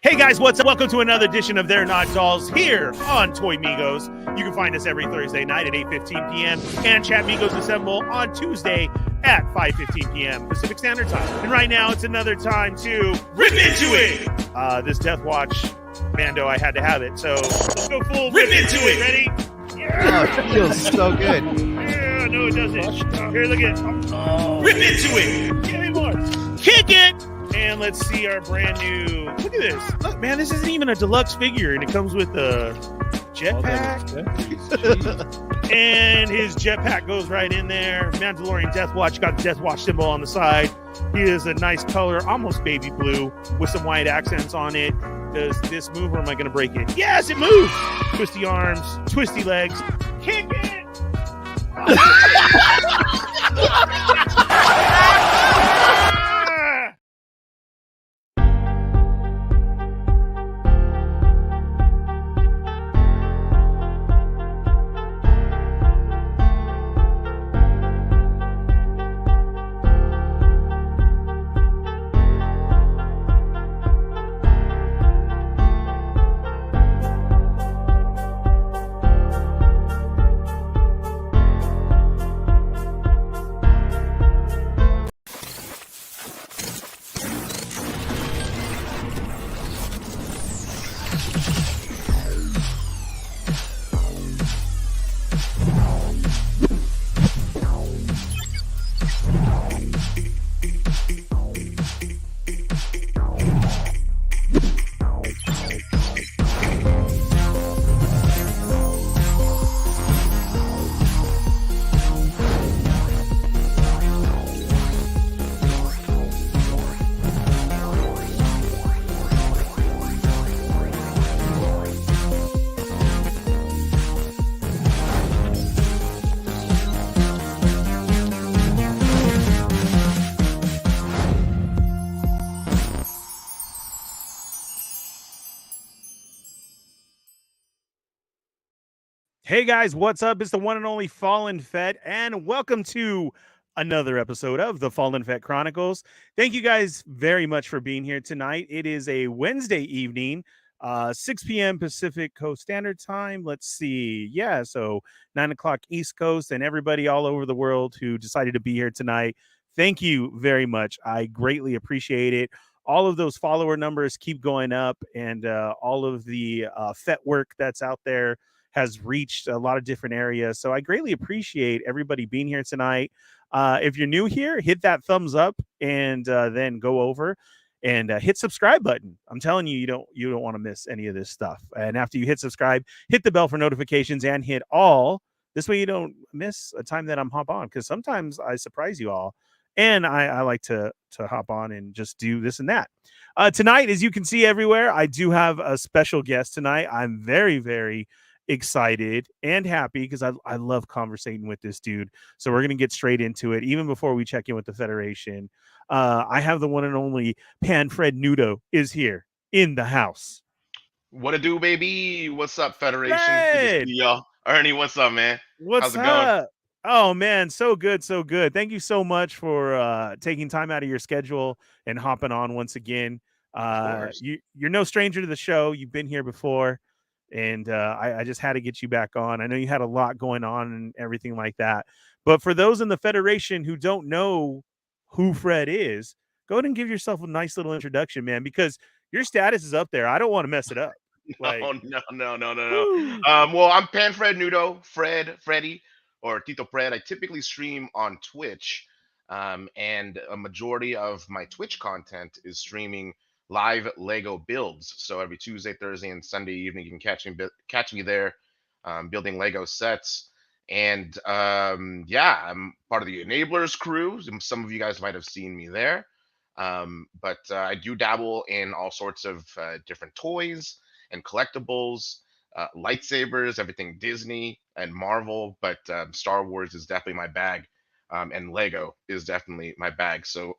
Hey guys, what's up? Welcome to another edition of They're Not Dolls here on Toy Migos. You can find us every Thursday night at 8:15 p.m. and Chat Migos Assemble on Tuesday at 5:15 p.m. Pacific Standard Time. And right now, it's another time to rip into it. This Death Watch Mando, I had to have it, so let's go full rip into it. Ready? Yeah. Oh, it feels so good. Yeah, no, it doesn't. Here, look at it. Oh. Rip into it. Give me more. Kick it. And let's see our brand new. Look at this. Look, man, this isn't even a deluxe figure, and it comes with a jetpack. And his jetpack goes right in there. Mandalorian Death Watch got the Death Watch symbol on the side. He is a nice color, almost baby blue, with some white accents on it. Does this move, or am I going to break it? Yes, it moves. Twisty arms, twisty legs. Kick it. Hey guys, what's up? It's the one and only Fallen Fett, and welcome to another episode of the Fallen Fett Chronicles. Thank you guys very much for being here tonight. It is a Wednesday evening, 6 p.m. Pacific Coast Standard Time. Let's see. Yeah, so 9 o'clock East Coast, and everybody all over the world who decided to be here tonight. Thank you very much. I greatly appreciate it. All of those follower numbers keep going up, and all of the Fett work that's out there has reached a lot of different areas. So I greatly appreciate everybody being here tonight. If you're new here, hit that thumbs up and then go over and hit subscribe button. I'm telling you, you don't want to miss any of this stuff. And after you hit subscribe, hit the bell for notifications and hit all. This way you don't miss a time that I'm hop on, because sometimes I surprise you all. And I like to hop on and just do this and that. Tonight, as you can see everywhere, I do have a special guest tonight. I'm very, very excited and happy because I love conversating with this dude. So we're going to get straight into it. Even before we check in with the Federation, I have the one and only Fred Nudo is here in the house. What it do, baby? What's up, Federation? Good to see y'all. Ernie, what's up, man? How's it going? Oh man, so good, so good. Thank you so much for taking time out of your schedule and hopping on once again. You're no stranger to the show. You've been here before. And I just had to get you back on. I know you had a lot going on and everything like that. But for those in the Federation who don't know who Fred is, go ahead and give yourself a nice little introduction, man, because your status is up there. I don't want to mess it up. No. Well, I'm Fred Nudo, Freddy, or Tito Fred. I typically stream on Twitch, and a majority of my Twitch content is streaming live Lego builds. So every Tuesday, Thursday, and Sunday evening, you can catch me there, building Lego sets. And yeah, I'm part of the Enablers crew. Some of you guys might have seen me there. But I do dabble in all sorts of different toys and collectibles, lightsabers, everything Disney and Marvel. But Star Wars is definitely my bag, and Lego is definitely my bag. So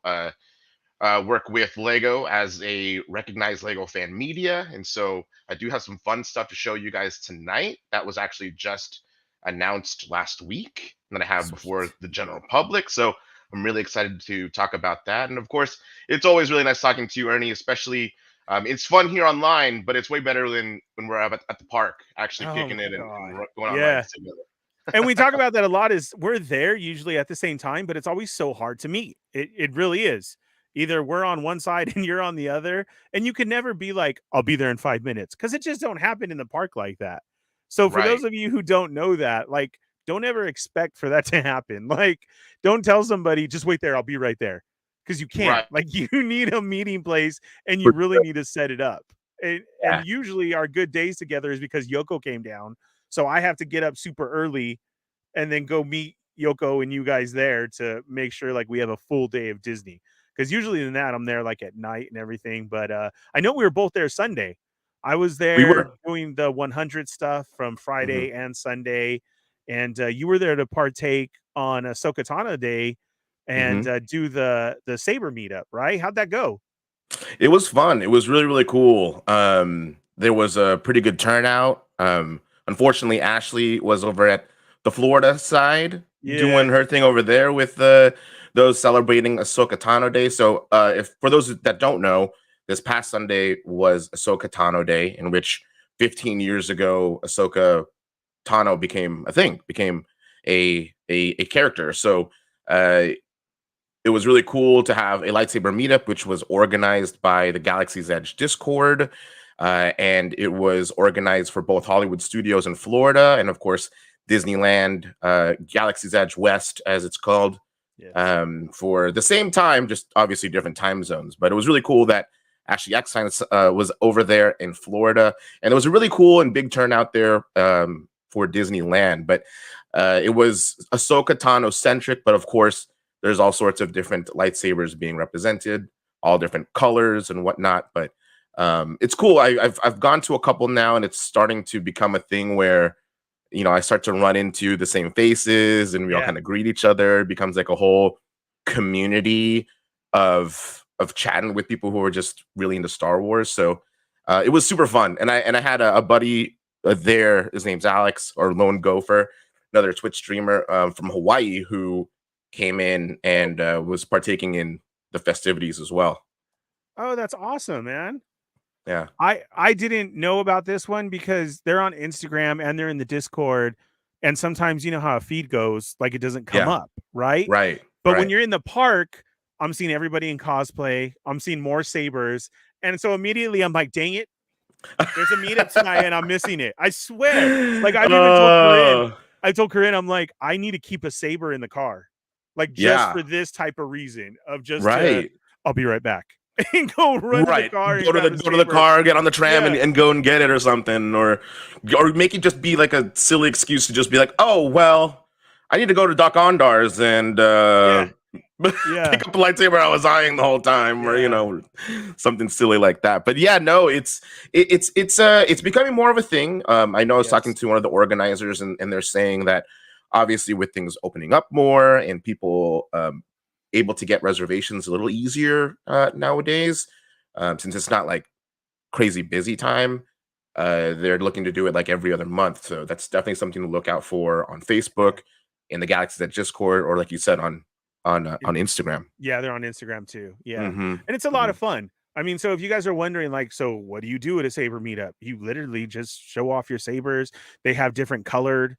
work with Lego as a recognized Lego fan media. And so I do have some fun stuff to show you guys tonight. That was actually just announced last week that I have before the general public. So I'm really excited to talk about that. And of course, it's always really nice talking to you, Ernie, especially It's fun here online, but it's way better than when we're at the park, actually Oh kicking my it and god. going on Yeah. rides together. And we talk about that a lot is we're there usually at the same time, but it's always so hard to meet. It really is. Either we're on one side and you're on the other, and you can never be like, I'll be there in 5 minutes because it just don't happen in the park like that. So for Right. those of you who don't know that, like, don't ever expect for that to happen. Like, don't tell somebody, just wait there, I'll be right there. Because you can't. Right. Like, you need a meeting place and you really need to set it up. And Yeah. usually our good days together is because Yoko came down. So I have to get up super early and then go meet Yoko and you guys there to make sure like we have a full day of Disney. Because usually in that I'm there like at night and everything. But I know we were both there Sunday. I was We there were. doing the 100 stuff from Hmm. Friday and Sunday, and you were there to partake on Ahsoka Tano Day and Hmm. do the saber meetup. Right? How'd that go? It was fun. It was really, really cool. There was a pretty good turnout. Unfortunately, Ashley was over at the Florida side doing Yeah. her thing over there with those celebrating Ahsoka Tano Day. So, if for those that don't know, this past Sunday was Ahsoka Tano Day, in which 15 years ago, Ahsoka Tano became a thing, became a character. So, uh, it was really cool to have a lightsaber meetup, which was organized by the Galaxy's Edge Discord. And it was organized for both Hollywood Studios in Florida and, of course, Disneyland, Galaxy's Edge West, as it's called, Yes. for the same time, just obviously different time zones. But it was really cool that Ashley Eckstein was over there in Florida. And it was a really cool and big turnout there for Disneyland. But it was Ahsoka Tano centric, but of course, there's all sorts of different lightsabers being represented, all different colors and whatnot. But it's cool. I've gone to a couple now, and it's starting to become a thing where I start to run into the same faces, and we all Yeah. kind of greet each other. It becomes like a whole community of chatting with people who are just really into Star Wars. So it was super fun, and I had a buddy there. His name's Alex, or Lone Gopher, another Twitch streamer from Hawaii, who came in and was partaking in the festivities as well. Oh, that's awesome, man. Yeah. I didn't know about this one because they're on Instagram and they're in the Discord, and sometimes you know how a feed goes, like it doesn't come Yeah. up, right? Right. But when Right. you're in the park, I'm seeing everybody in cosplay. I'm seeing more sabers, and so immediately I'm like, "Dang it, there's a meetup tonight, and I'm missing it." I swear. Like I've even told Corinne. Uh, I told Corinne, I'm like, "I need to keep a saber in the car, like just yeah. for this type of reason of just to. Right. I'll be right back." And go run to the Right. car and grab a Go to the saber. car, get on the tram, Yeah. and go and get it or something, or make it just be like a silly excuse to just be like, oh well, I need to go to Doc Ondar's and Yeah. Yeah. pick up the lightsaber I was eyeing the whole time, or Yeah. something silly like that. But yeah, no, it's becoming more of a thing. I know I was talking Yes. to one of the organizers, and they're saying that obviously with things opening up more and people able to get reservations a little easier nowadays, since it's not like crazy busy time. They're looking to do it like every other month, so that's definitely something to look out for on Yeah. Facebook, in the Galaxy That Discord, or like you said on In Instagram. Yeah, they're on Instagram too. Yeah. Hmm. And it's a lot Hmm. of fun. I mean, so if you guys are wondering, like, so what do you do at a saber meetup? You literally just show off your sabers. They have different colored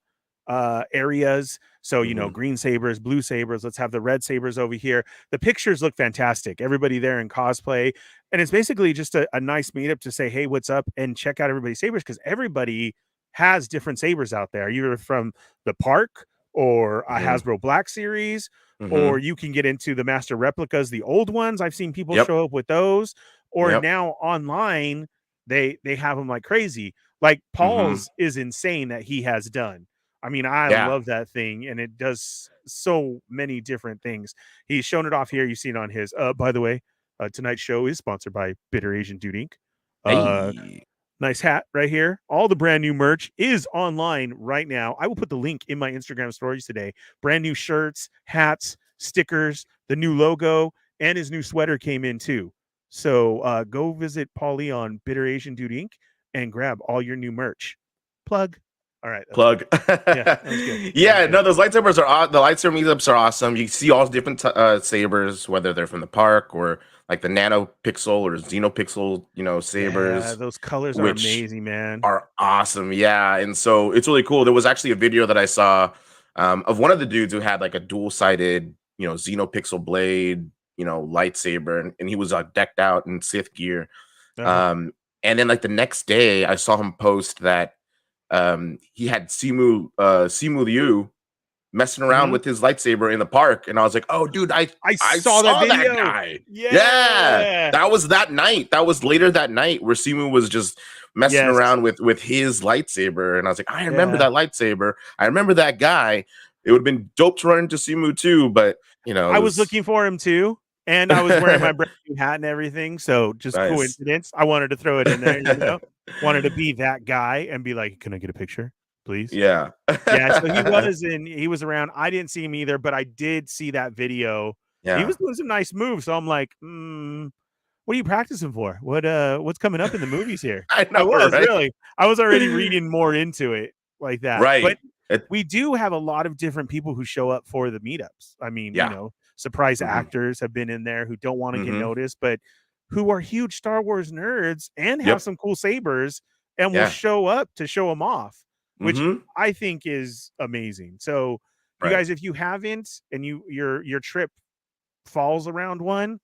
areas. So, Hmm. green sabers, blue sabers. Let's have the red sabers over here. The pictures look fantastic. Everybody there in cosplay. And it's basically just a nice meetup to say, hey, what's up? And check out everybody's sabers because everybody has different sabers out there, either from the park or a Hmm. Hasbro Black Series, or Hmm. you can get into the master replicas, the old ones. I've seen people Yep. show up with those, or Yep. now online they have them like crazy. Like Hmm. Paul's is insane that he has done. I mean, I Yeah. love that thing, and it does so many different things. He's shown it off here. You see it on his. By the way, tonight's show is sponsored by Bitter Asian Dude Inc. Uh, Hey. Nice hat right here. All the brand new merch is online right now. I will put the link in my Instagram stories today. Brand new shirts, hats, stickers, the new logo, and his new sweater came in too. So go visit Paulie on Bitter Asian Dude Inc. and grab all your new merch. Plug. All right, that was Plug. good. Yeah, that was good. That was Yeah, good. no, those lightsabers are the lightsaber meetups are awesome. You see all different sabers, whether they're from the park or like the nanopixel or xenopixel, sabers, Yeah, those colors are which amazing, man. are awesome. Yeah, and so it's really cool. There was actually a video that I saw of one of the dudes who had like a dual-sided, xenopixel blade, lightsaber, and he was decked out in Sith gear. Uh-huh. And then like the next day, I saw him post that he had Simu Liu messing around Mhm. with his lightsaber in the park, and I was like, "Oh, dude, I saw that saw that video. guy. Yeah, Yeah. that was that night. That was later that night where Simu was just messing Yes. around with his lightsaber, and I was like, I remember Yeah. that lightsaber. I remember that guy. It would have been dope to run into Simu too, but it I was was looking for him too, and I was wearing my brand new hat and everything, so just nice. coincidence. I wanted to throw it in there, wanted to be that guy and be like, "Can I get a picture, please?" Yeah, Yeah, so he was around. I didn't see him either, but I did see that video. He yeah. was doing some nice moves, so I'm like, what are you practicing for? What's coming up in the movies here? I I know, was right? really. I was already reading more into it like that. Right. But we do have a lot of different people who show up for the meetups. I mean, Yeah. surprise Mhm. actors have been in there who don't want to get Mhm. noticed, but who are huge Star Wars nerds and have Yep. some cool sabers and will Yeah. show up to show them off, which Mhm. I think is amazing. So, you Right. guys, if you haven't and your trip falls around one,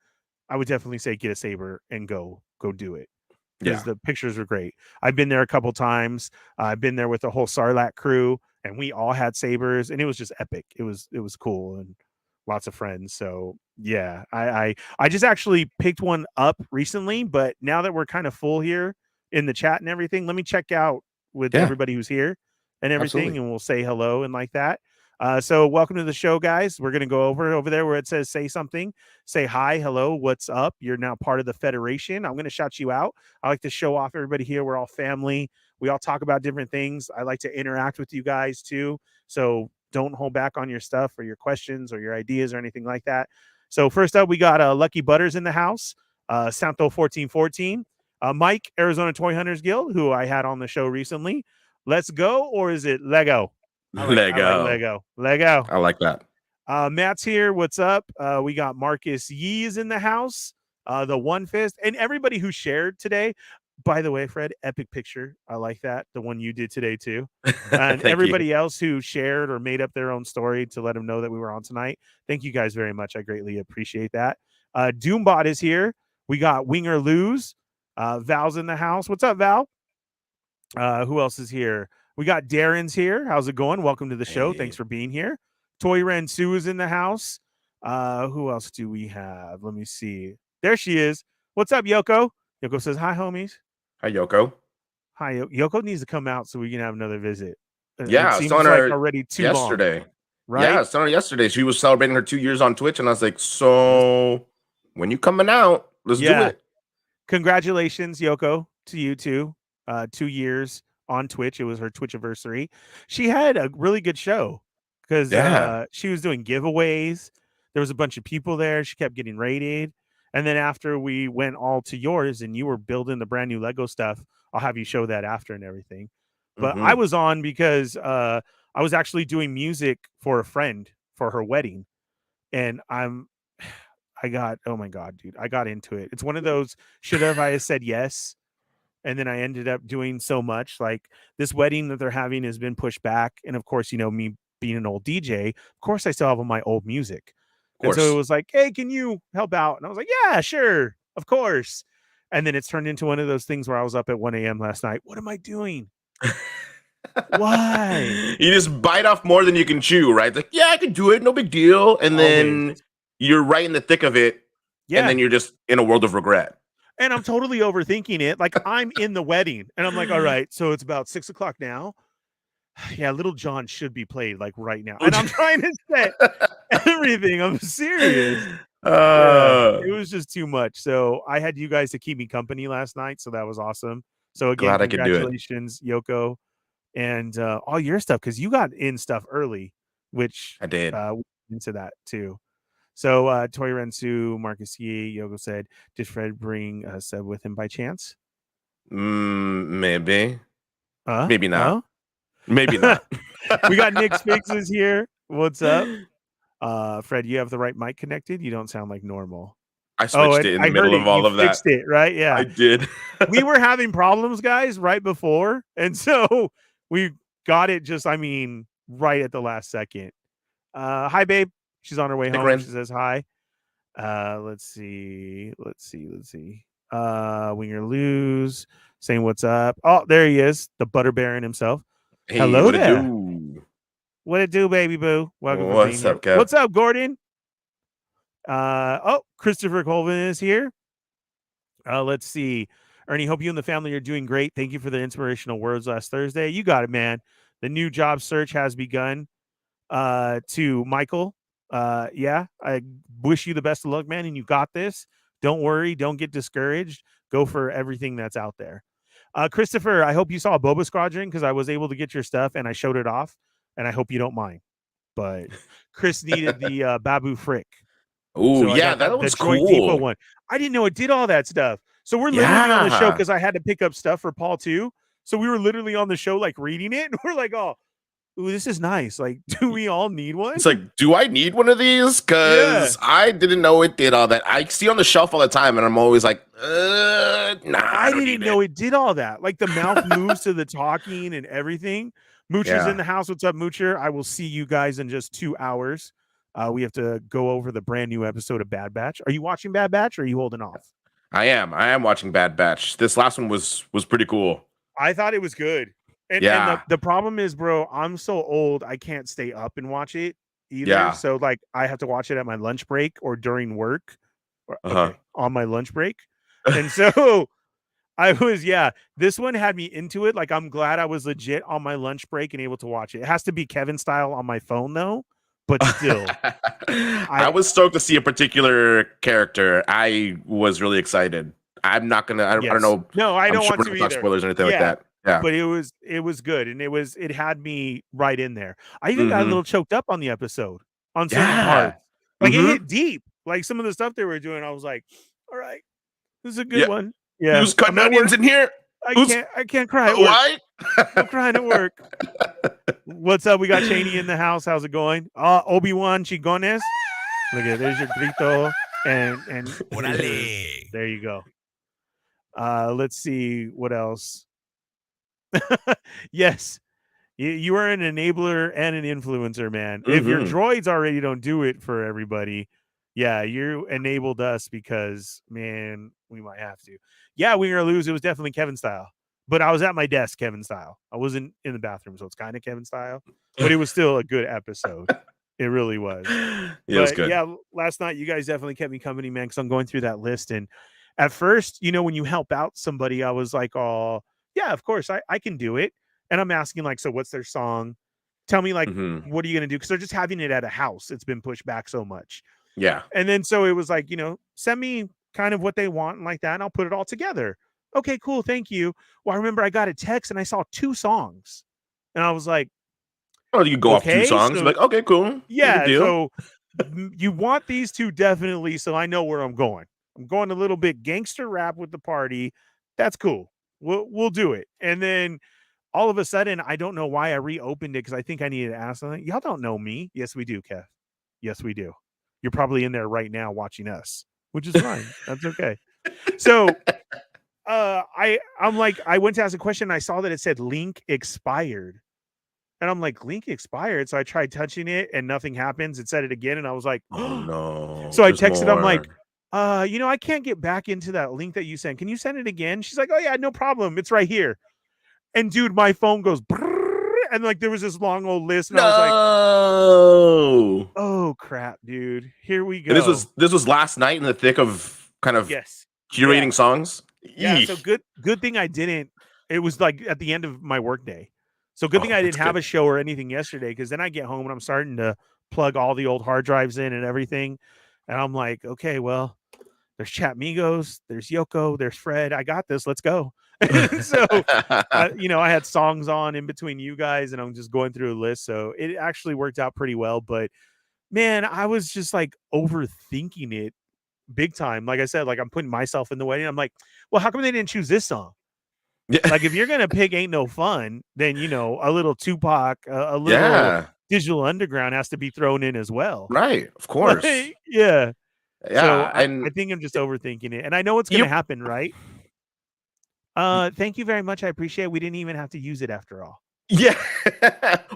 I would definitely say get a saber and go do it because Yeah. the pictures are great. I've been there a couple times. I've been there with the whole Sarlacc crew, and we all had sabers, and it was just epic. It was cool and lots of friends. So yeah, I just actually picked one up recently, but now that we're kind of full here in the chat and everything, let me check out with Yeah. everybody who's here and everything, Absolutely. and we'll say hello and like that. So welcome to the show, guys. We're gonna go over there where it says say something, say hi, hello, what's up. You're now part of the Federation. I'm gonna shout you out. I like to show off everybody here. We're all family. We all talk about different things. I like to interact with you guys too. So don't hold back on your stuff or your questions or your ideas or anything like that. So first up, we got Lucky Butters in the house, Santo 1414, Mike, Arizona Toy Hunters Guild, who I had on the show recently. Let's go, or is it Lego? I like Lego. Lego. Lego. I like that. Matt's here. What's up? We got Marcus Yee is in the house. The One Fist and everybody who shared today. By the way, Fred, epic picture. I like that. The one you did today too. And Thank you. everybody else who shared or made up their own story to let them know that we were on tonight. Thank you guys very much. I greatly appreciate that. Doombot is here. We got Winger Lose. Val's in the house. What's up, Val? Who else is here? We got Darren's here. How's it going? Welcome to the show. Hey. Thanks for being here. Toy Ren Sue is in the house. Who else do we have? Let me see. There she is. What's up, Yoko? Yoko says, hi, homies. Hi, Yoko. Hi, Yoko needs to come out so we can have another visit. Yeah, It I seems saw like her already too yesterday. long, right? Yeah, I saw her yesterday. She was celebrating her 2 years on Twitch, and I was like, so when you coming out, let's do Yeah. it. Congratulations, Yoko, to you too. 2 years on Twitch. It was her Twitch anniversary. She had a really good show because Yeah. she was doing giveaways. There was a bunch of people there. She kept getting rated. And then after we went all to yours and you were building the brand new Lego stuff, I'll have you show that after and everything. But I Mhm. was on because I was actually doing music for a friend for her wedding. And I got, oh my God, dude, I got into it. It's one of those, should have I said yes? And then I ended up doing so much. Like this wedding that they're having has been pushed back. And of course, me being an old DJ, of course, I still have all my old music. Of And so it course. was like, hey, can you help out? And I was like, yeah, sure, of course. And then it's turned into one of those things where I was up at 1 a.m. last night. What am I doing? Why? You just bite off more than you can chew, right? Like, yeah, I can do it, no big deal. And Always. then you're right in the thick of it, Yeah. and then you're just in a world of regret. And I'm totally overthinking it. Like I'm in the wedding and I'm like, all right, so it's about 6:00 now. Yeah, Little John should be played like right now. And I'm trying to set everything. I'm serious. Yeah, it was just too much. So I had you guys to keep me company last night. So that was awesome. So again, Glad I could do it. congratulations, Yoko, and all your stuff because you got in stuff early, which I did. into that too. So Toy Rensu, Marcus Yee, Yoko said, did Fred bring Seb with him by chance? Maybe. Maybe not. Huh? Maybe not. We got Nick Spixes here. What's up? Fred, you have the right mic connected. You don't sound like normal. I switched it in the middle of all you of that. fixed it, right? Yeah. I did. We were having problems, guys, right before. And so we got it just, right at the last second. Hi, babe. She's on her way Hey, home. Corinne. She says hi. Let's see. Winger Lose saying what's up. Oh, there he is, the Butter Baron himself. Hey, Hello what it there. do? What it do, baby boo? Welcome for being What's here. up, Kev? What's up, Gordon? Christopher Colvin is here. Let's see. Ernie, hope you and the family are doing great. Thank you for the inspirational words last Thursday. You got it, man. The new job search has begun. To Michael, yeah, I wish you the best of luck, man, and you got this. Don't worry. Don't get discouraged. Go for everything that's out there. Christopher, I hope you saw Boba Squadron because I was able to get your stuff and I showed it off, and I hope you don't mind. But Chris needed the Babu Frick. Oh, So yeah, that was Droid cool. Depot one. I didn't know it did all that stuff. So we're literally on the show Yeah. because I had to pick up stuff for Paul too. So we were literally on the show, like reading it, and we're like, oh, ooh, this is nice. Like, do we all need one? It's like, do I need one of these? Because I didn't know it did all that. I see on the shelf all the time, and I'm always like, nah. I didn't know it did all that. Like the mouth moves to the talking and everything. Moocher's in the house. What's up, Moocher? I will see you guys in just 2 hours. We have to go over the brand new episode of Bad Batch. Are you watching Bad Batch or are you holding off? I am watching Bad Batch. This last one was pretty cool. I thought it was good. And the problem is, bro, I'm so old, I can't stay up and watch it either. Yeah. So like I have to watch it at my lunch break or during work on my lunch break. And so this one had me into it. Like, I'm glad I was legit on my lunch break and able to watch it. It has to be Kevin style on my phone though, but still. I was stoked to see a particular character. I was really excited. I'm not gonna. I don't know. No, I don't want to talk either. spoilers or anything like that. Yeah, but it was good, and it had me right in there. I even got a little choked up on the episode on certain parts. Like it hit deep. Like some of the stuff they were doing, I was like, "All right, this is a good one." Yeah, who's cutting onions in here? I can't cry. Why? I'm crying at work. What's up? We got Cheney in the house. How's it going? Obi-Wan Chigones. Look at it. There's your grito, and there you go. Let's see what else. Yes, you are an enabler and an influencer, man. If your droids already don't do it for everybody, yeah, you enabled us because, man, we might have to. Yeah, win or lose, it was definitely Kevin style, but I was at my desk Kevin style. I wasn't in the bathroom, so it's kind of Kevin style, but it was still a good episode. It really was. It was good. Yeah, last night you guys definitely kept me company, man, because I'm going through that list. And at first, when you help out somebody, I was like, oh, yeah, of course, I can do it. And I'm asking, like, so what's their song? Tell me, like, what are you going to do? Because they're just having it at a house. It's been pushed back so much. Yeah. And then so it was like, send me kind of what they want and like that, and I'll put it all together. Okay, cool. Thank you. Well, I remember I got a text and I saw 2 songs. And I was like, oh, you go off 2 songs. So, like, okay, cool. Yeah. So you want these 2 definitely. So I know where I'm going. I'm going a little bit gangster rap with the party. That's cool. We'll do it. And then all of a sudden, I don't know why I reopened it because I think I needed to ask something. Y'all don't know me. Yes, we do, Kev. Yes, we do. You're probably in there right now watching us, which is fine. That's okay. So I'm like, I went to ask a question and I saw that it said link expired. And I'm like, link expired. So I tried touching it and nothing happens. It said it again. And I was like, oh no. So I texted, I'm like, I can't get back into that link that you sent. Can you send it again? She's like, oh yeah, no problem. It's right here. And dude, my phone goes and like there was this long old list. And I was like, oh crap, dude. Here we go. And this was last night in the thick of kind of curating songs. Yeah. So good thing I didn't. It was like at the end of my workday. So good thing I didn't have a show or anything yesterday, because then I get home and I'm starting to plug all the old hard drives in and everything. And I'm like, okay, well, there's Chatmigos, there's Yoko, there's Fred. I got this. Let's go. So, I had songs on in between you guys and I'm just going through a list. So it actually worked out pretty well. But man, I was just like overthinking it big time. Like I said, like I'm putting myself in the way. And I'm like, well, how come they didn't choose this song? Yeah. Like if you're gonna pick Ain't No Fun, then a little Tupac, a little Digital Underground has to be thrown in as well. Right, of course. Yeah. So Yeah, I and think I'm just overthinking it, and I know it's going to happen, right? Thank you very much. I appreciate it. We didn't even have to use it after all. yeah,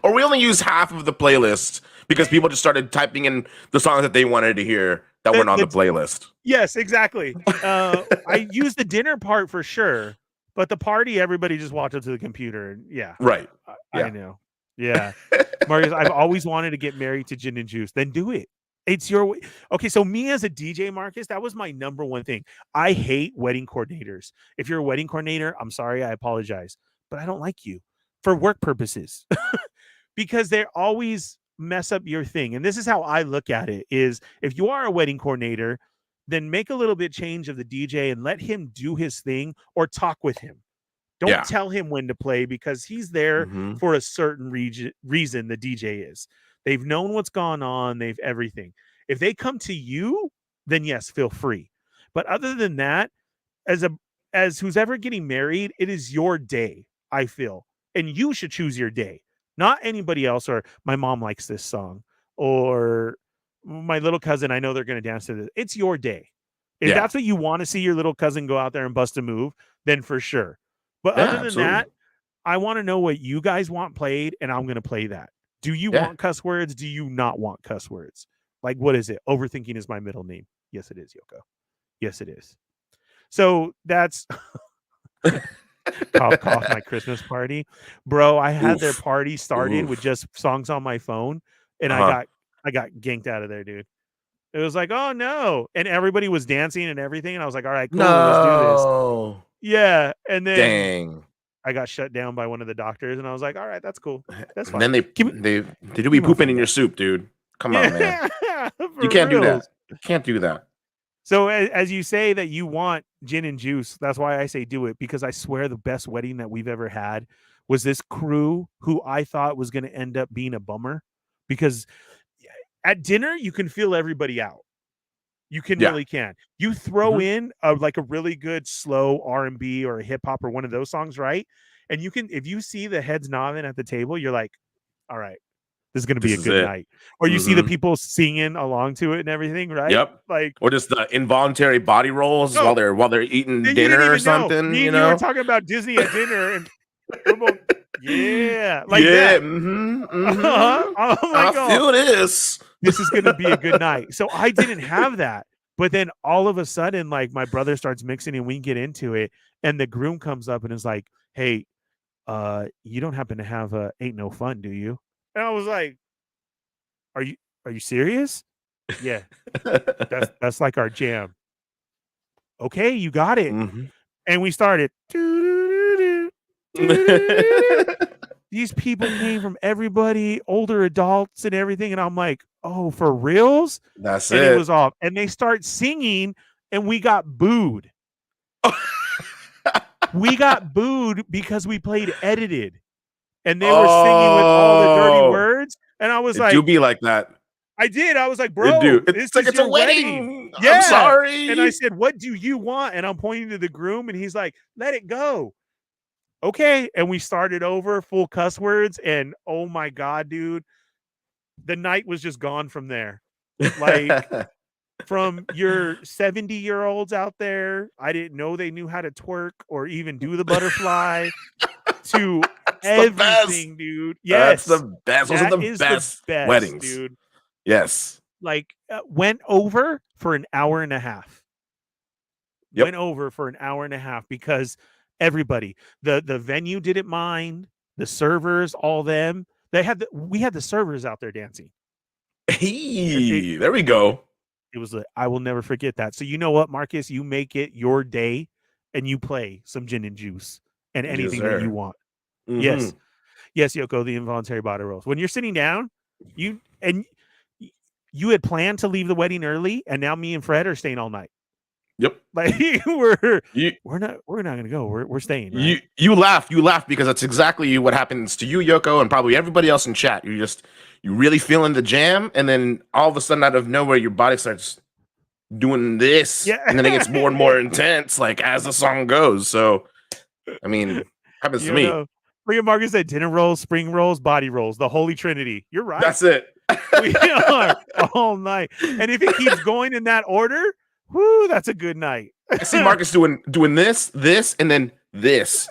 or we only use half of the playlist because people just started typing in the songs that they wanted to hear that weren't on the playlist. Yes, exactly. I used the dinner part for sure, but the party, everybody just walked up to the computer. Yeah, Right. I know. Yeah, Marcus, I've always wanted to get married to gin and juice. Then do it. It's your way. Okay, so me as a DJ, Marcus, that was my number one thing. I hate wedding coordinators. If you're a wedding coordinator, I'm sorry, I apologize, but I don't like you for work purposes because they always mess up your thing. And this is how I look at it: is if you are a wedding coordinator, then make a little bit change of the DJ and let him do his thing or talk with him. Don't tell him when to play because he's there for a certain reason. The DJ is. They've known what's gone on. They've everything. If they come to you, then yes, feel free. But other than that, as who's ever getting married, it is your day, I feel. And you should choose your day, not anybody else. Or my mom likes this song, or my little cousin, I know they're going to dance to this. It's your day. If that's what you want to see your little cousin go out there and bust a move, then for sure. But other than that, I want to know what you guys want played, and I'm going to play that. Do you want cuss words? Do you not want cuss words? Like, what is it? Overthinking is my middle name. Yes, it is, Yoko. Yes, it is. So that's cough, cough, my Christmas party. Bro, I had their party started with just songs on my phone, and I got ganked out of there, dude. It was like, oh no. And everybody was dancing and everything. And I was like, all right, cool, let's do this. Yeah. And then I got shut down by one of the doctors, and I was like, all right, that's cool. That's fine. And then they do be pooping in your soup, dude. Come on, man. You can't do that. You can't do that. So as you say that you want gin and juice, that's why I say do it, because I swear the best wedding that we've ever had was this crew who I thought was going to end up being a bummer, because at dinner you can feel everybody out. You can really can. You throw in like a really good slow R&B or a hip hop or one of those songs, right? And you can, if you see the heads nodding at the table, you're like, all right, this is going to be a good night. Or you see the people singing along to it and everything, right? Yep. Like, or just the involuntary body rolls while they're eating dinner or something. You know, we were talking about Disney at dinner, and we're both, like that. I feel this. This is going to be a good night. So I didn't have that. But then all of a sudden, like, my brother starts mixing and we get into it. And the groom comes up and is like, hey, you don't happen to have Ain't No Fun, do you? And I was like, are you serious? Yeah. That's like our jam. Okay, you got it. And we started. These people came from everybody, older adults and everything. And I'm like, oh, for reals? That's and it. It was off. And they start singing and we got booed. We got booed because we played edited. And they were singing with all the dirty words. And I was like, do be like that. I did. I was like, bro, it's like, it's a wedding. Yeah. I'm sorry. And I said, what do you want? And I'm pointing to the groom, and he's like, let it go. Okay. And we started over, full cuss words. And oh my God, dude, the night was just gone from there. Like, from your 70-year-olds out there, I didn't know they knew how to twerk or even do the butterfly, to everything, dude. Yes. That's the best. Those are the best weddings, dude. Yes. Like, went over for an hour and a half. Went over for an hour and a half because everybody, the venue didn't mind, the servers, all them. We had the servers out there dancing. Hey, there we go. It was I will never forget that. So you know what, Marcus? You make it your day and you play some gin and juice and anything that you want. Yes. Yes, Yoko, the involuntary body rolls. When you're sitting down, you had planned to leave the wedding early, and now me and Fred are staying all night. Yep. Like, we're not gonna go. We're staying. Right? You laugh because that's exactly what happens to you, Yoko, and probably everybody else in chat. You really feeling the jam, and then all of a sudden, out of nowhere, your body starts doing this, and then it gets more and more intense, like as the song goes. So, I mean, happens to me. Look at Marcus said dinner rolls, spring rolls, body rolls, the holy trinity. You're right. That's it. We are all night. And if it keeps going in that order, whoo, that's a good night. I see Marcus doing this, and then this.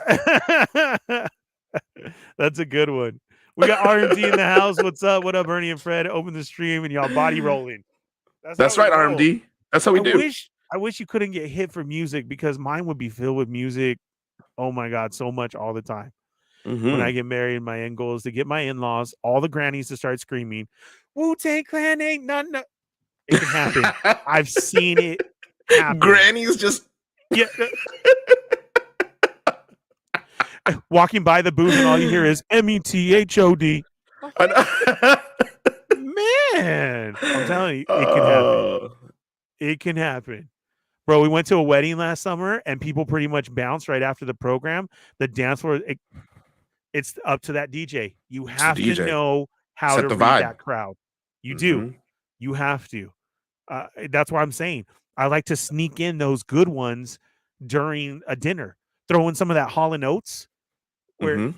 That's a good one. We got RMD in the house. What's up? What up, Ernie and Fred? Open the stream and y'all body rolling. That's right, RMD. That's how we do. I wish you couldn't get hit for music because mine would be filled with music. Oh my God, so much all the time. When I get married, my end goal is to get my in-laws, all the grannies to start screaming, Wu-Tang Clan ain't nothing. It can happen. I've seen it happen. Grannies just walking by the booth and all you hear is METHOD. Man, I'm telling you, it can happen. It can happen. Bro, we went to a wedding last summer and people pretty much bounced right after the program. The dance floor, it's up to that DJ. You have to know how to read that crowd. You do. You have to. That's what I'm saying. I like to sneak in those good ones during a dinner. Throw in some of that Hall & Oates. Where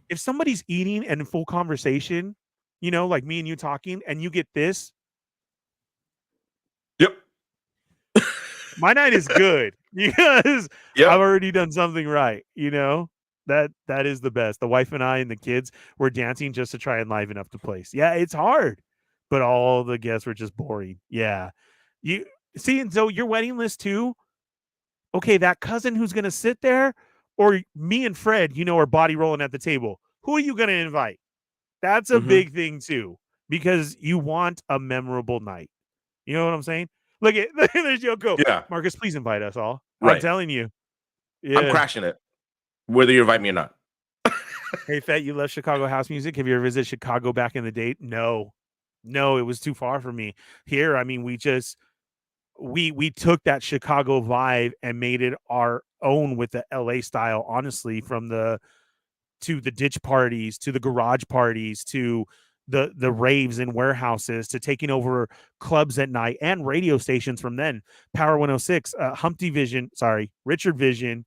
if somebody's eating and in full conversation, you know, like me and you talking, and you get this. Yep. My night is good because I've already done something right, you know? That is the best. The wife and I and the kids were dancing just to try and liven up the place. Yeah, it's hard, but all the guests were just boring. Yeah. You see, and so your wedding list too. Okay, that cousin who's gonna sit there, or me and Fred, you know, are body rolling at the table. Who are you gonna invite? That's a big thing too, because you want a memorable night. You know what I'm saying? Look at there's Yoko. Yeah. Marcus, please invite us all. Right. I'm telling you. Yeah. I'm crashing it, whether you invite me or not. Hey, Fett, you love Chicago house music. Have you ever visited Chicago back in the day? No, it was too far for me. Here, I mean, we took that Chicago vibe and made it our own with the LA style, honestly, from the ditch parties, to the garage parties, to the raves and warehouses, to taking over clubs at night and radio stations from then. Power 106, Richard Vision,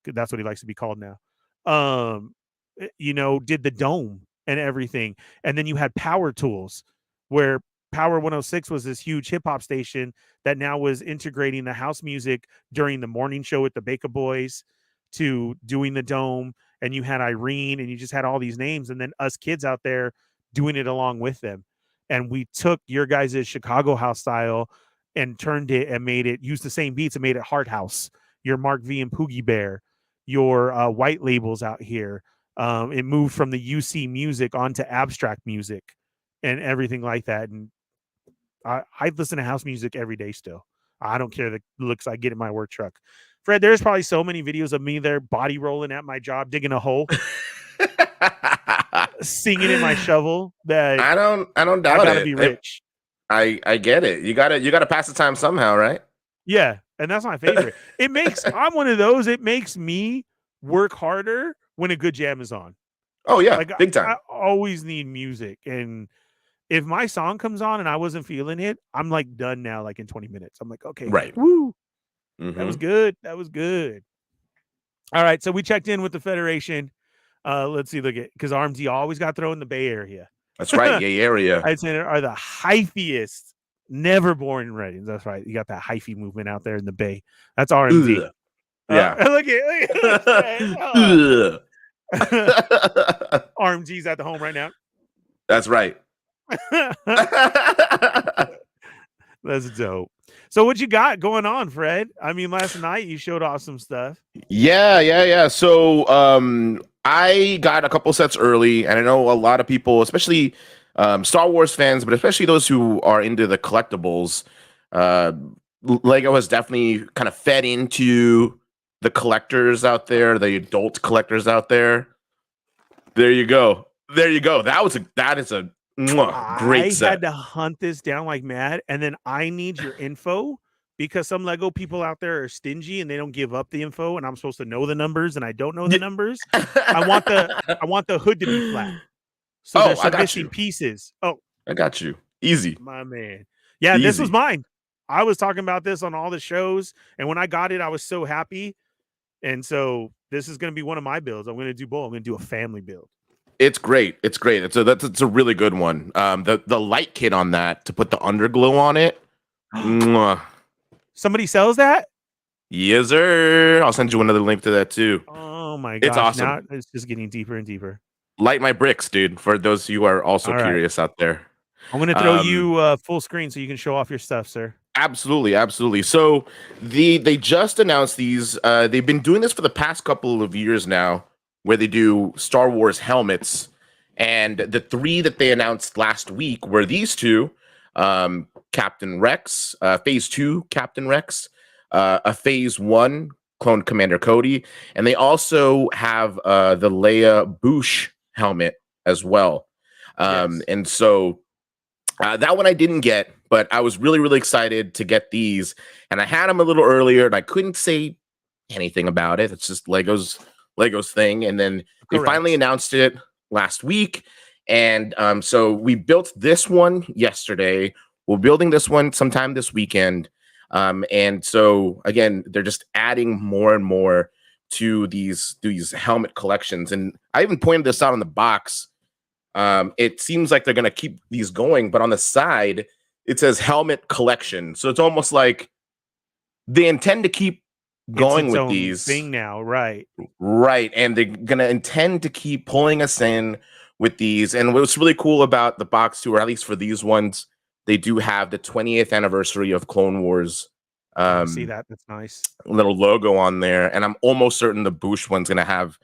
that's what he likes to be called now. You know, did the Dome and everything. And then you had Power Tools, where Power 106 was this huge hip hop station that now was integrating the house music during the morning show with the Baker Boys to doing the Dome. And you had Irene, and you just had all these names, and then us kids out there doing it along with them. And we took your guys' Chicago house style and turned it and made it, used the same beats and made it hard house. Your Mark V and Poogie Bear, your white labels out here. It moved from the UC music onto abstract music and everything like that. And I listen to house music every day still. I don't care the looks I get in my work truck. Fred, there's probably so many videos of me there body rolling at my job, digging a hole, singing in my shovel. That I don't doubt I gotta it. be rich. I get it. You gotta pass the time somehow, right? Yeah, and that's my favorite. I'm one of those. It makes me work harder when a good jam is on. Oh yeah, like, big time. I always need music, and if my song comes on and I wasn't feeling it, I'm like done now. Like in 20 minutes, I'm like, okay, right. Woo. That was good. That was good. All right. So we checked in with the Federation. Let's see. Look at, because RMD always got thrown in the Bay Area. That's right. Yay area. I'd say are the hyphiest, never boring ratings. That's right. You got that hyphy movement out there in the Bay. That's RMD. Yeah. Look at RMG's at the home right now. That's right. That's dope. So what you got going on, Fred? I mean, last night you showed off some stuff. Yeah. So I got a couple sets early, and I know a lot of people, especially Star Wars fans, but especially those who are into the collectibles, Lego has definitely kind of fed into the collectors out there, the adult collectors out there. There you go. That is a great set. I had to hunt this down like mad, and then I need your info because some Lego people out there are stingy and they don't give up the info, and I'm supposed to know the numbers, and I don't know the numbers. I want the hood to be flat. So there's some missing pieces. Oh, I got you. Easy. My man. Yeah, easy. This was mine. I was talking about this on all the shows, and when I got it, I was so happy. And so this is going to be one of my builds. I'm going to do both. I'm going to do a family build. It's great. It's great. It's a really good one. The light kit on that to put the underglow on it. Mwah. Somebody sells that? Yes, sir. I'll send you another link to that too. Oh my It's gosh! awesome. Now it's just getting deeper and deeper. Light my bricks, dude. For those of you who are also All right. curious out there. I'm gonna throw you full screen so you can show off your stuff, sir. Absolutely, absolutely. So they just announced these. They've been doing this for the past couple of years now, where they do Star Wars helmets, and the three that they announced last week were these two: Captain Rex, Phase 2 Captain Rex, a Phase 1 Clone Commander Cody, and they also have the Leia Bouche helmet as well. Yes. And so that one I didn't get, but I was really, really excited to get these. And I had them a little earlier, and I couldn't say anything about it. It's just Lego's thing. And then they finally announced it last week. And so we built this one yesterday. We're building this one sometime this weekend. And so again, they're just adding more and more to these helmet collections. And I even pointed this out on the box. It seems like they're going to keep these going, but on the side, it says helmet collection. So it's almost like they intend to keep going with these thing now, right? Right. And they're going to intend to keep pulling us in with these. And what's really cool about the box too, or at least for these ones, they do have the 20th anniversary of Clone Wars. See that? That's nice. Little logo on there. And I'm almost certain the Bouche one's going to have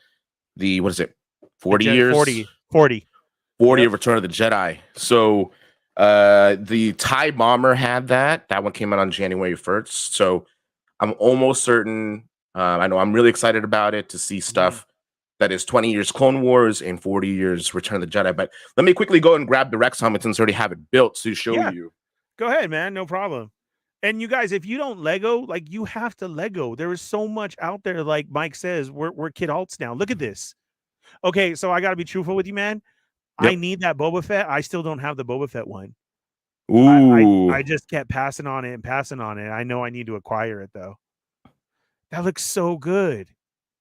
the, what is it? 40 years? 40 yep. Of Return of the Jedi. So the TIE Bomber had that. That one came out on January 1st. So I'm almost certain. I know I'm really excited about it to see stuff that is 20 years Clone Wars and 40 years Return of the Jedi. But let me quickly go and grab the Rex helmet since I already have it built to show you. Go ahead, man. No problem. And you guys, if you don't Lego, like you have to Lego. There is so much out there. Like Mike says, we're kid alts now. Look at this. Okay, so I got to be truthful with you, man. Yep. I need that Boba Fett. I still don't have the Boba Fett one. Ooh. I just kept passing on it and passing on it. I know I need to acquire it though. That looks so good.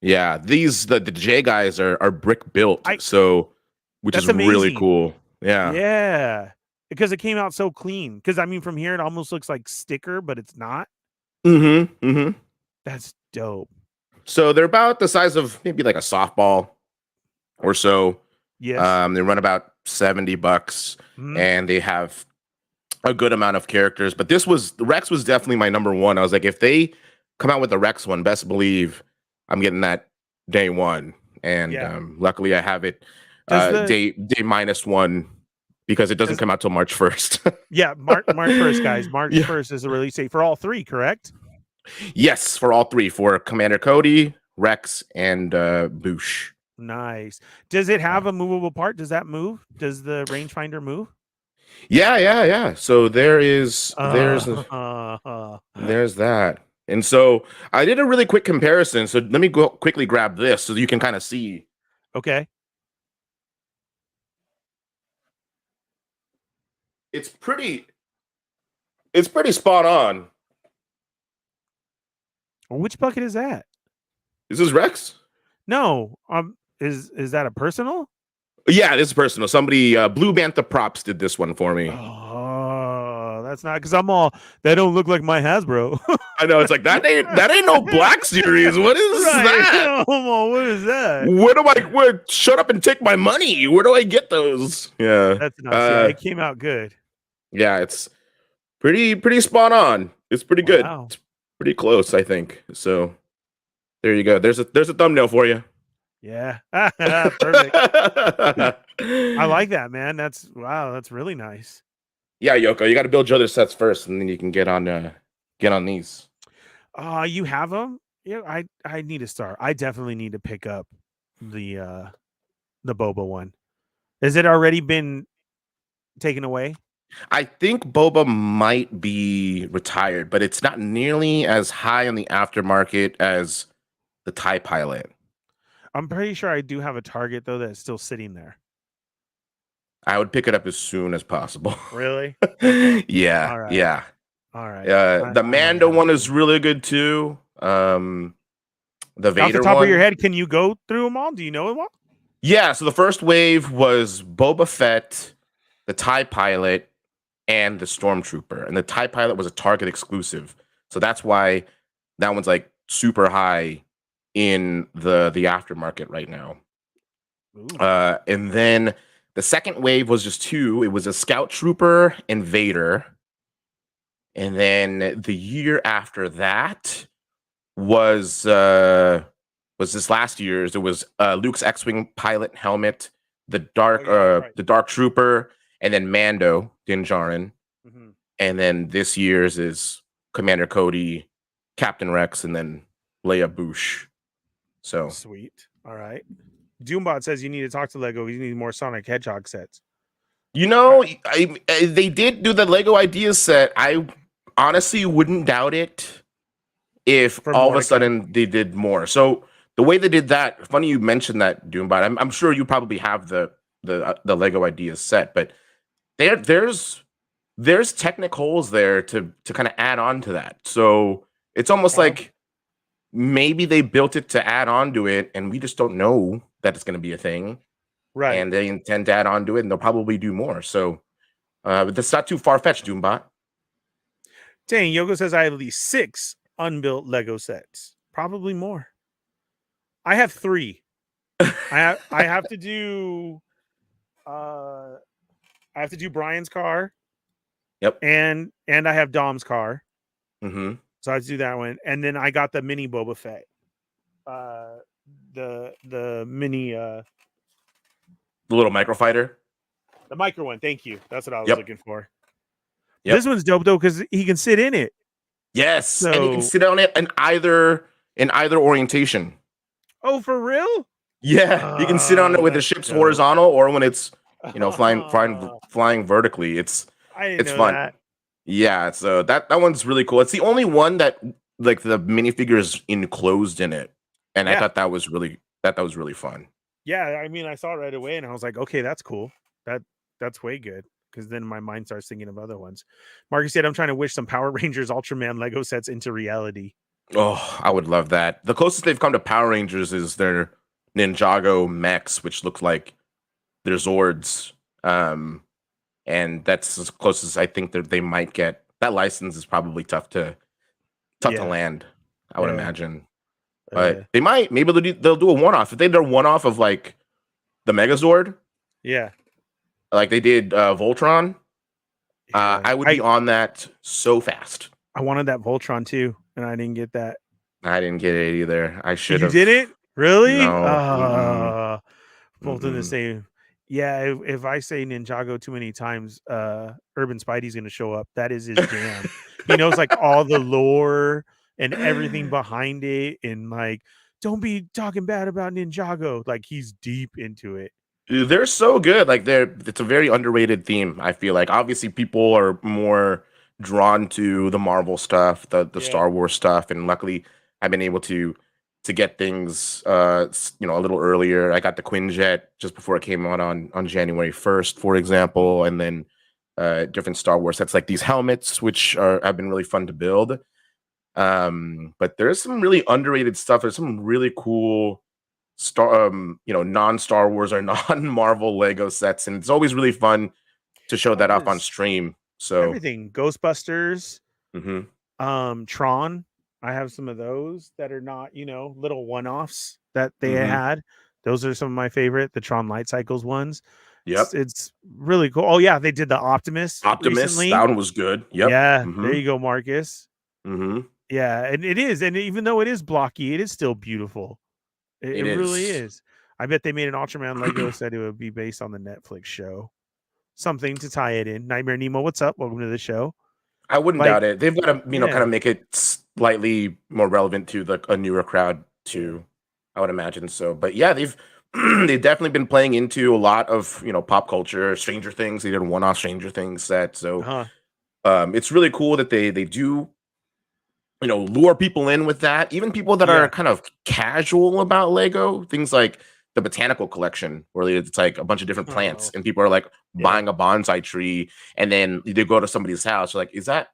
Yeah, these the J guys are brick built, which is amazing. Really cool. Yeah. Yeah. Because it came out so clean. Because I mean, from here it almost looks like sticker, but it's not. That's dope. So they're about the size of maybe like a softball or so. Yes. They run about $70, and they have a good amount of characters. But the Rex was definitely my number one. I was like, if they come out with the Rex one, best believe I'm getting that day one. And luckily I have it day -1 because it doesn't come out till March 1st. Yeah, March 1st, guys. March 1st is the release date for all three, correct? Yes, for all three, for Commander Cody, Rex, and Bouche. Nice. Does it have a movable part? Does that move? Does the rangefinder move? Yeah. So there's that. And so I did a really quick comparison. So let me go quickly grab this so you can kind of see. Okay. It's pretty spot on. Which bucket is that? Is this Rex? No. Is that a personal? Yeah, this is personal. Somebody Blue Bantha Props did this one for me. Oh, that's not because I'm all that don't look like my Hasbro. I know, it's like that ain't no Black Series. What is that? What is that? Where shut up and take my money. Where do I get those? Yeah. That's nice. It came out good. Yeah, it's pretty spot on. It's pretty good. Wow. It's pretty close, I think. So there you go. There's a thumbnail for you. Yeah. Perfect. I like that, man. That's really nice. Yeah, Yoko, you got to build your other sets first, and then you can get on these. You have them? Yeah, I need to start. I definitely need to pick up the Boba one. Has it already been taken away? I think Boba might be retired, but it's not nearly as high on the aftermarket as the TIE Pilot. I'm pretty sure I do have a Target though that's still sitting there. I would pick it up as soon as possible. Really? Yeah. All right. Yeah. All right. The Mando one is really good too. The Vader off the top one, of your head, can you go through them all? Do you know them all? Yeah, so the first wave was Boba Fett, the TIE Pilot, and the Stormtrooper. And the TIE Pilot was a Target exclusive. So that's why that one's like super high in the aftermarket right now. And then the second wave was just two. It was a Scout Trooper and Vader. And then the year after that was this last year's. It was Luke's X-wing pilot helmet, the dark trooper, and then Mando Din Djarin. And then this year's is Commander Cody, Captain Rex, and then Leia Bouche. So sweet. All right. Doombot says you need to talk to Lego. You need more Sonic Hedgehog sets. You know, they did do the Lego Ideas set. I honestly wouldn't doubt it if all of a sudden they did more. So the way they did that, funny you mentioned that, Doombot. I'm sure you probably have the Lego Ideas set, but there's technical holes there to kind of add on to that. So it's almost like maybe they built it to add on to it, and we just don't know that it's going to be a thing. Right. And they intend to add on to it, and they'll probably do more. So but that's not too far-fetched, Doombot. Dang, Yogo says I have at least 6 unbuilt Lego sets. Probably more. I have 3. I have to do Brian's car. Yep. And I have Dom's car. Mm-hmm. So I have to do that one. And then I got the mini Boba Fett. The mini the little microfighter. The micro one, thank you. That's what I was looking for. Yep. This one's dope though, because he can sit in it. Yes, so... and he can sit on it in either orientation. Oh, for real? Yeah, you can sit on it with the ship's horizontal, or when it's flying vertically. It's fun. That. Yeah, so that one's really cool. It's the only one that like the minifigure is enclosed in it, and I thought that was really fun. Yeah, I mean, I saw it right away, and I was like, okay, that's cool. That's way good. Because then my mind starts thinking of other ones. Marcus said, I'm trying to wish some Power Rangers Ultraman Lego sets into reality. Oh, I would love that. The closest they've come to Power Rangers is their Ninjago mechs, which look like their Zords. And that's as close as I think that they might get. That license is probably tough to land, I would imagine. But they might. Maybe they'll do a one-off. If they did a one-off of like the Megazord. Yeah. Like they did Voltron. I would be on that so fast. I wanted that Voltron too, and I didn't get that. I didn't get it either. I should have. You didn't? Really? No. Both in the same. Yeah, if I say Ninjago too many times, Urban Spidey's going to show up. That is his jam. He knows like all the lore and everything behind it, and like, don't be talking bad about Ninjago. Like he's deep into it. They're so good. Like it's a very underrated theme. I feel like obviously people are more drawn to the Marvel stuff, the Star Wars stuff, and luckily I've been able to get things a little earlier. I got the Quinjet just before it came out on January 1st, for example, and then different Star Wars sets like these helmets, which have been really fun to build. But there's some really underrated stuff. There's some really cool non-Star Wars or non-Marvel Lego sets, and it's always really fun to show that off on stream. So everything, Ghostbusters, Tron. I have some of those that are not, little one-offs that they had. Those are some of my favorite, the Tron Light Cycles ones. Yep, it's really cool. Oh yeah, they did the Optimus recently. That one was good. Yep. Yeah, there you go, Marcus. Mm-hmm. Yeah, and it is, and even though it is blocky, it is still beautiful. It really is. I bet they made an Ultraman Lego set. It would be based on the Netflix show. Something to tie it in. Nightmare Nemo, what's up? Welcome to the show. I wouldn't doubt it. They've got to, kind of make it slightly more relevant to a newer crowd too. I would imagine so. But yeah, they've definitely been playing into a lot of pop culture. Stranger Things. They did a one-off Stranger Things set. So it's really cool that they do lure people in with that. Even people that are kind of casual about Lego, things like the botanical collection, where it's like a bunch of different plants, and people are like buying a bonsai tree, and then they go to somebody's house. Like, is that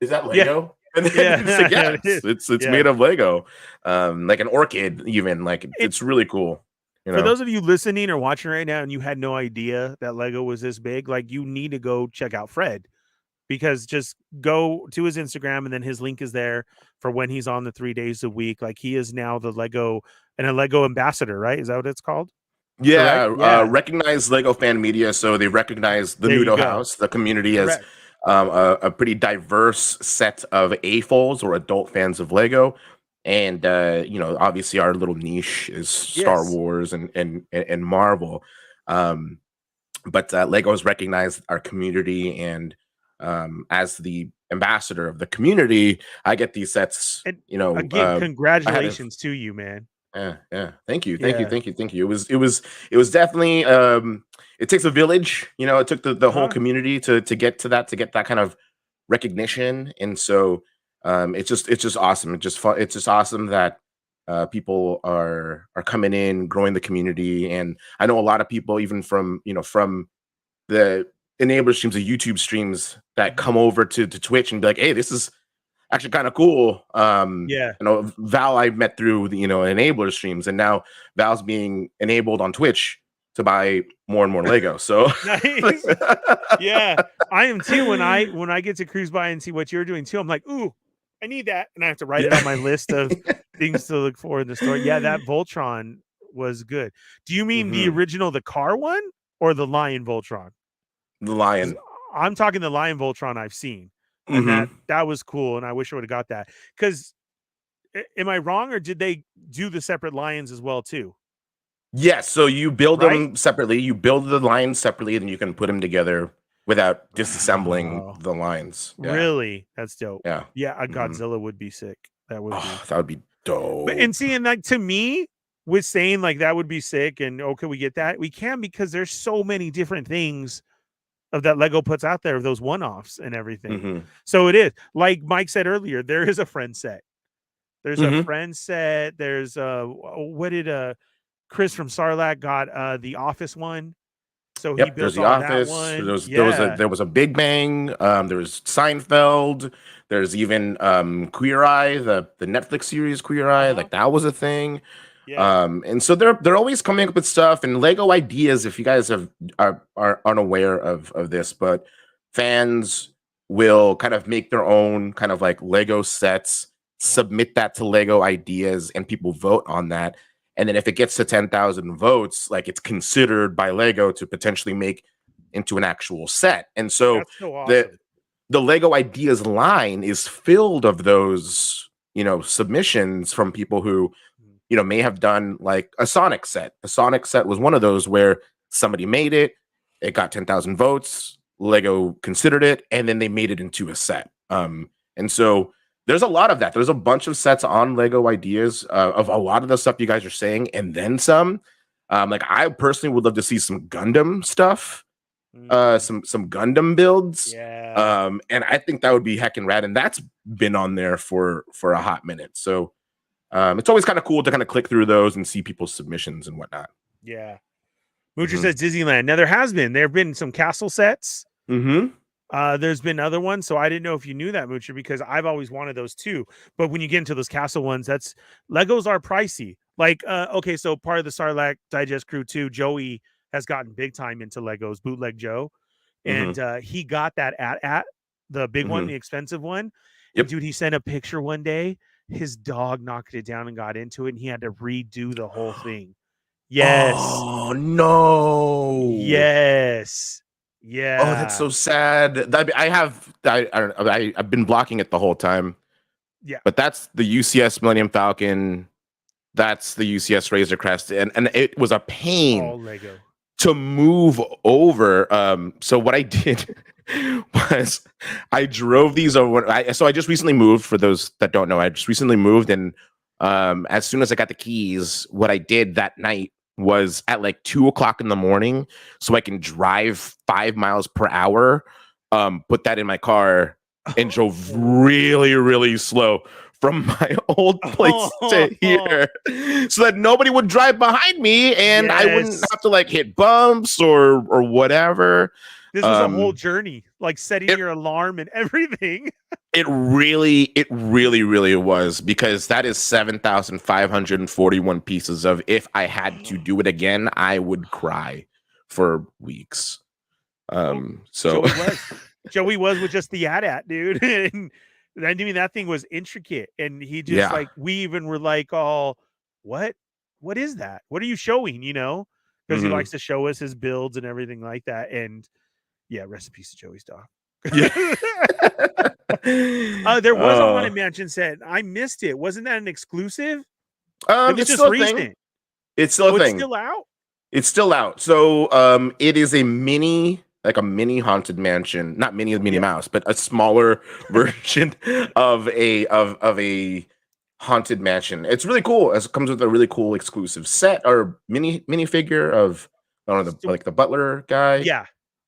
Lego? And then it's like, it's made of Lego. Like an orchid, even like it's really cool. You For know, those of you listening or watching right now and you had no idea that Lego was this big, like you need to go check out Fred, because just go to his Instagram and then his link is there for when he's on the 3 days a week. Like he is now the Lego and a Lego ambassador, right? Is that what it's called? Correct? yeah, Yeah. recognize Lego fan media, so they recognize the There you Nudo go. house, the community, as Correct. a pretty diverse set of AFOLs or adult fans of Lego. And you know, obviously our little niche is Star Yes. Wars and Marvel. Um, but Lego has recognized our community, and as the ambassador of the community, I get these sets. And You know, again, I had a congratulations to you, man. yeah. Thank you, thank you, Yeah. thank you, thank you. It was definitely it takes a village. You know, it took the whole Uh-huh. community to get to get that kind of recognition, and so it's just awesome. It's just awesome that people are coming in, growing the community, and I know a lot of people, even from the enabler streams, the YouTube streams, that Mhm. come over to Twitch and be like, hey, this is actually kind of cool. Yeah. You know, Val I met through the enabler streams, and now Val's being enabled on Twitch to buy more and more Lego. So Nice. Yeah. I am too. When I get to cruise by and see what you're doing too, I'm like, ooh, I need that. And I have to write it on my list of things to look for in the store. Yeah, that Voltron was good. Do you mean the Mhm. original, the car one, or the Lion Voltron? The 'Cause lion. I'm talking the Lion Voltron I've seen, and that Hmm. that was cool, and I wish I would have got that. Because am I wrong, or did they do the separate lions as well too? Yes, so you build Right? them separately. You build the lines separately, and you can put them together without disassembling Wow. the lines. Yeah, Really? That's dope. yeah. Yeah, a Hmm. Godzilla would be sick. That would be. Oh, that would be But and dope. seeing like to me, with saying like that would be sick, and oh, can we get that? We can, because there's so many different things of that Lego puts out there of those one-offs and everything. Hmm. So it is like Mike said earlier. There is a friend set. There's a Hmm. friend set. There's what did Chris from Sarlacc got the Office one. So he Yep, there's built The all that Office. one. There was a Yeah. there was a Big Bang. There was Seinfeld. There's even Queer Eye, the Netflix series Queer Eye. Uh-huh. Like that was a thing. Yeah. And so they're always coming up with stuff and Lego ideas. If you guys are unaware of this, but fans will kind of make their own kind of like Lego sets, Uh-huh. submit that to Lego ideas, and people vote on that. And then if it gets to 10,000 votes, like it's considered by Lego to potentially make into an actual set. And so That's so the awesome. the Lego ideas line is filled of those, submissions from people who, Mhm. may have done like a Sonic set. A Sonic set was one of those where somebody made it, it got 10,000 votes, Lego considered it, and then they made it into a set. And so there's a lot of that. There's a bunch of sets on Lego ideas of a lot of the stuff you guys are saying, and then some. Like I personally would love to see some Gundam stuff, Mm, some Gundam builds. yeah. And I think that would be heckin' rad, and that's been on there for a hot minute. So it's always kind of cool to kind of click through those and see people's submissions and whatnot. Yeah. Moocher Hmm. says Disneyland. Now there have been some castle sets. Hmm. There's been other ones, so I didn't know if you knew that, Moocher, because I've always wanted those too. But when you get into those castle ones, that's Legos are pricey. Like, okay, so part of the Sarlacc Digest crew too, Joey has gotten big time into Legos, Bootleg Joe, Hmm. and he got that at the big one, Hmm. the expensive one. And Yep. dude, he sent a picture one day. His dog knocked it down and got into it, and he had to redo the whole thing. Yes, Oh no. yes, Oh, that's yeah, so sad. I don't know. I've been blocking it the whole time. yeah. But that's the UCS Millennium Falcon. That's the UCS Razor Crest, and it was a pain All Lego. to move over. So what I did was I drove these over. So I just recently moved. For those that don't know, I just recently moved, and as soon as I got the keys, what I did that night was at like 2 o'clock in the morning, so I can drive 5 miles per hour. Put that in my car and drove really, really slow from my old place to here so that nobody would drive behind me and I wouldn't Yes. have to like hit bumps or whatever. This was a whole journey, like setting your alarm and everything. It really was, because that is 7,541 pieces of, if I had to do it again, I would cry for weeks. So Joey was with just the AT, dude. And I mean, that thing was intricate. And he just like, we even were like, oh, what is that? What are you showing? You know, because he likes to show us his builds and everything like that. And yeah, rest in peace to Joey's dog. Yeah. There was a Haunted Mansion set. I missed it. Wasn't that an exclusive? It was just recent. It's still a thing. It's still out? It's still out. So it is a mini Haunted Mansion, not mini Minnie Mouse, but a smaller version of a Haunted Mansion. It's really cool. It comes with a really cool exclusive set or mini figure of, I don't know, the butler guy. Yeah.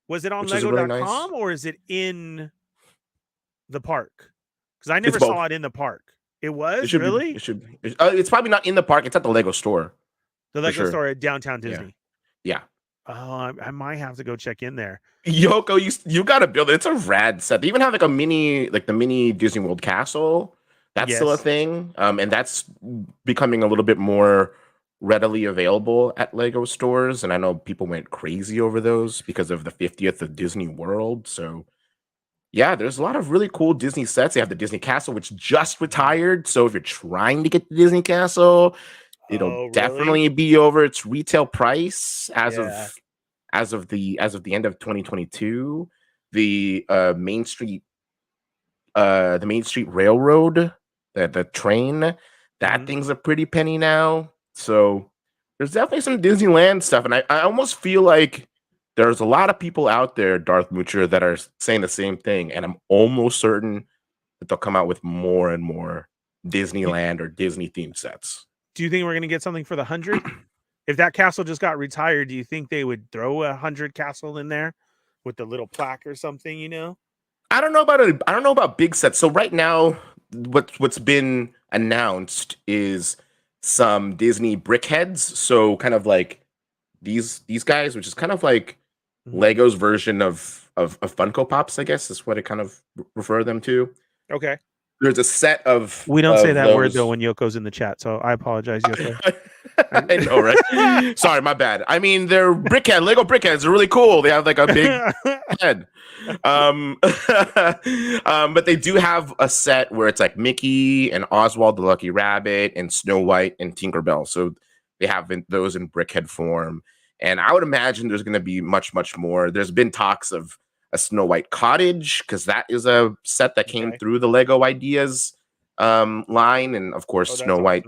Was it on Lego.com really nice. Or is it in the park? Because I never saw it in the park. It was really? It should be. It's probably not in the park. It's at the Lego store. The Lego store at downtown Disney. Yeah. Oh, I might have to go check in there. Yoko, you got to build it. It's a rad set. They even have the mini Disney World castle. That's still a thing. And that's becoming a little bit more readily available at Lego stores, and I know people went crazy over those because of the 50th of Disney World. So yeah, there's a lot of really cool Disney sets. They have the Disney Castle, which just retired. So if you're trying to get the Disney Castle, it'll definitely be over its retail price as of the end of 2022. The Main Street Railroad, the train, that thing's a pretty penny now. So there's definitely some Disneyland stuff. And I almost feel like there's a lot of people out there, Darth Moocher, that are saying the same thing. And I'm almost certain that they'll come out with more and more Disneyland or Disney themed sets. Do you think we're going to get something for the 100? If that castle just got retired, do you think they would throw a 100 castle in there with the little plaque or something, you know? I don't know about big sets. So right now, what's been announced is some Disney brickheads, so kind of like these guys, which is kind of like Lego's version of Funko Pops, I guess is what it kind of refer them to. Okay. There's a set of. We don't say that word though when Yoko's in the chat, so I apologize, Yoko. I know, right? Sorry, my bad. I mean, they're Lego brickheads are really cool. They have like a big head. But they do have a set where it's like Mickey and Oswald the Lucky Rabbit and Snow White and Tinkerbell. So they have those in brickhead form. And I would imagine there's going to be much, much more. There's been talks of a Snow White cottage, because that is a set that came through the Lego Ideas line. And of course, Snow White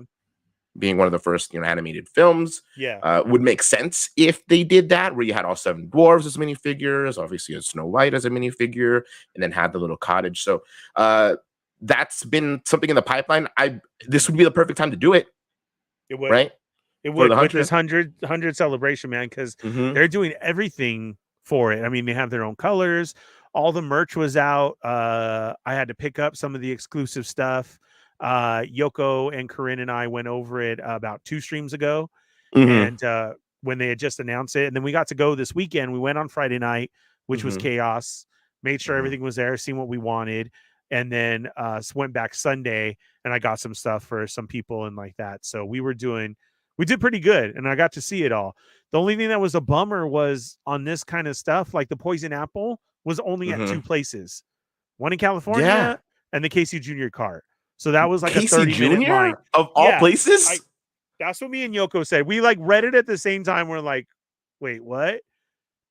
being one of the first animated films, would make sense if they did that, where you had all 7 dwarves as minifigures, obviously a Snow White as a minifigure, and then had the little cottage. So that's been something in the pipeline. This would be the perfect time to do it. It would, right? It would, with this 100 celebration, man, because they're doing everything for it. I mean, they have their own colors. All the merch was out. I had to pick up some of the exclusive stuff. Yoko and Corinne and I went over it about 2 streams ago, and when they had just announced it, and then we got to go this weekend. We went on Friday night, which was chaos. Made sure everything was there, seen what we wanted, and then went back Sunday, and I got some stuff for some people and like that. So we did pretty good, and I got to see it all. The only thing that was a bummer was on this kind of stuff, like the Poison Apple was only at 2 places, one in California and the Casey Jr. cart. So that was like Casey a 30-minute line. Of all places? That's what me and Yoko said. We like read it at the same time. We're like, wait, what?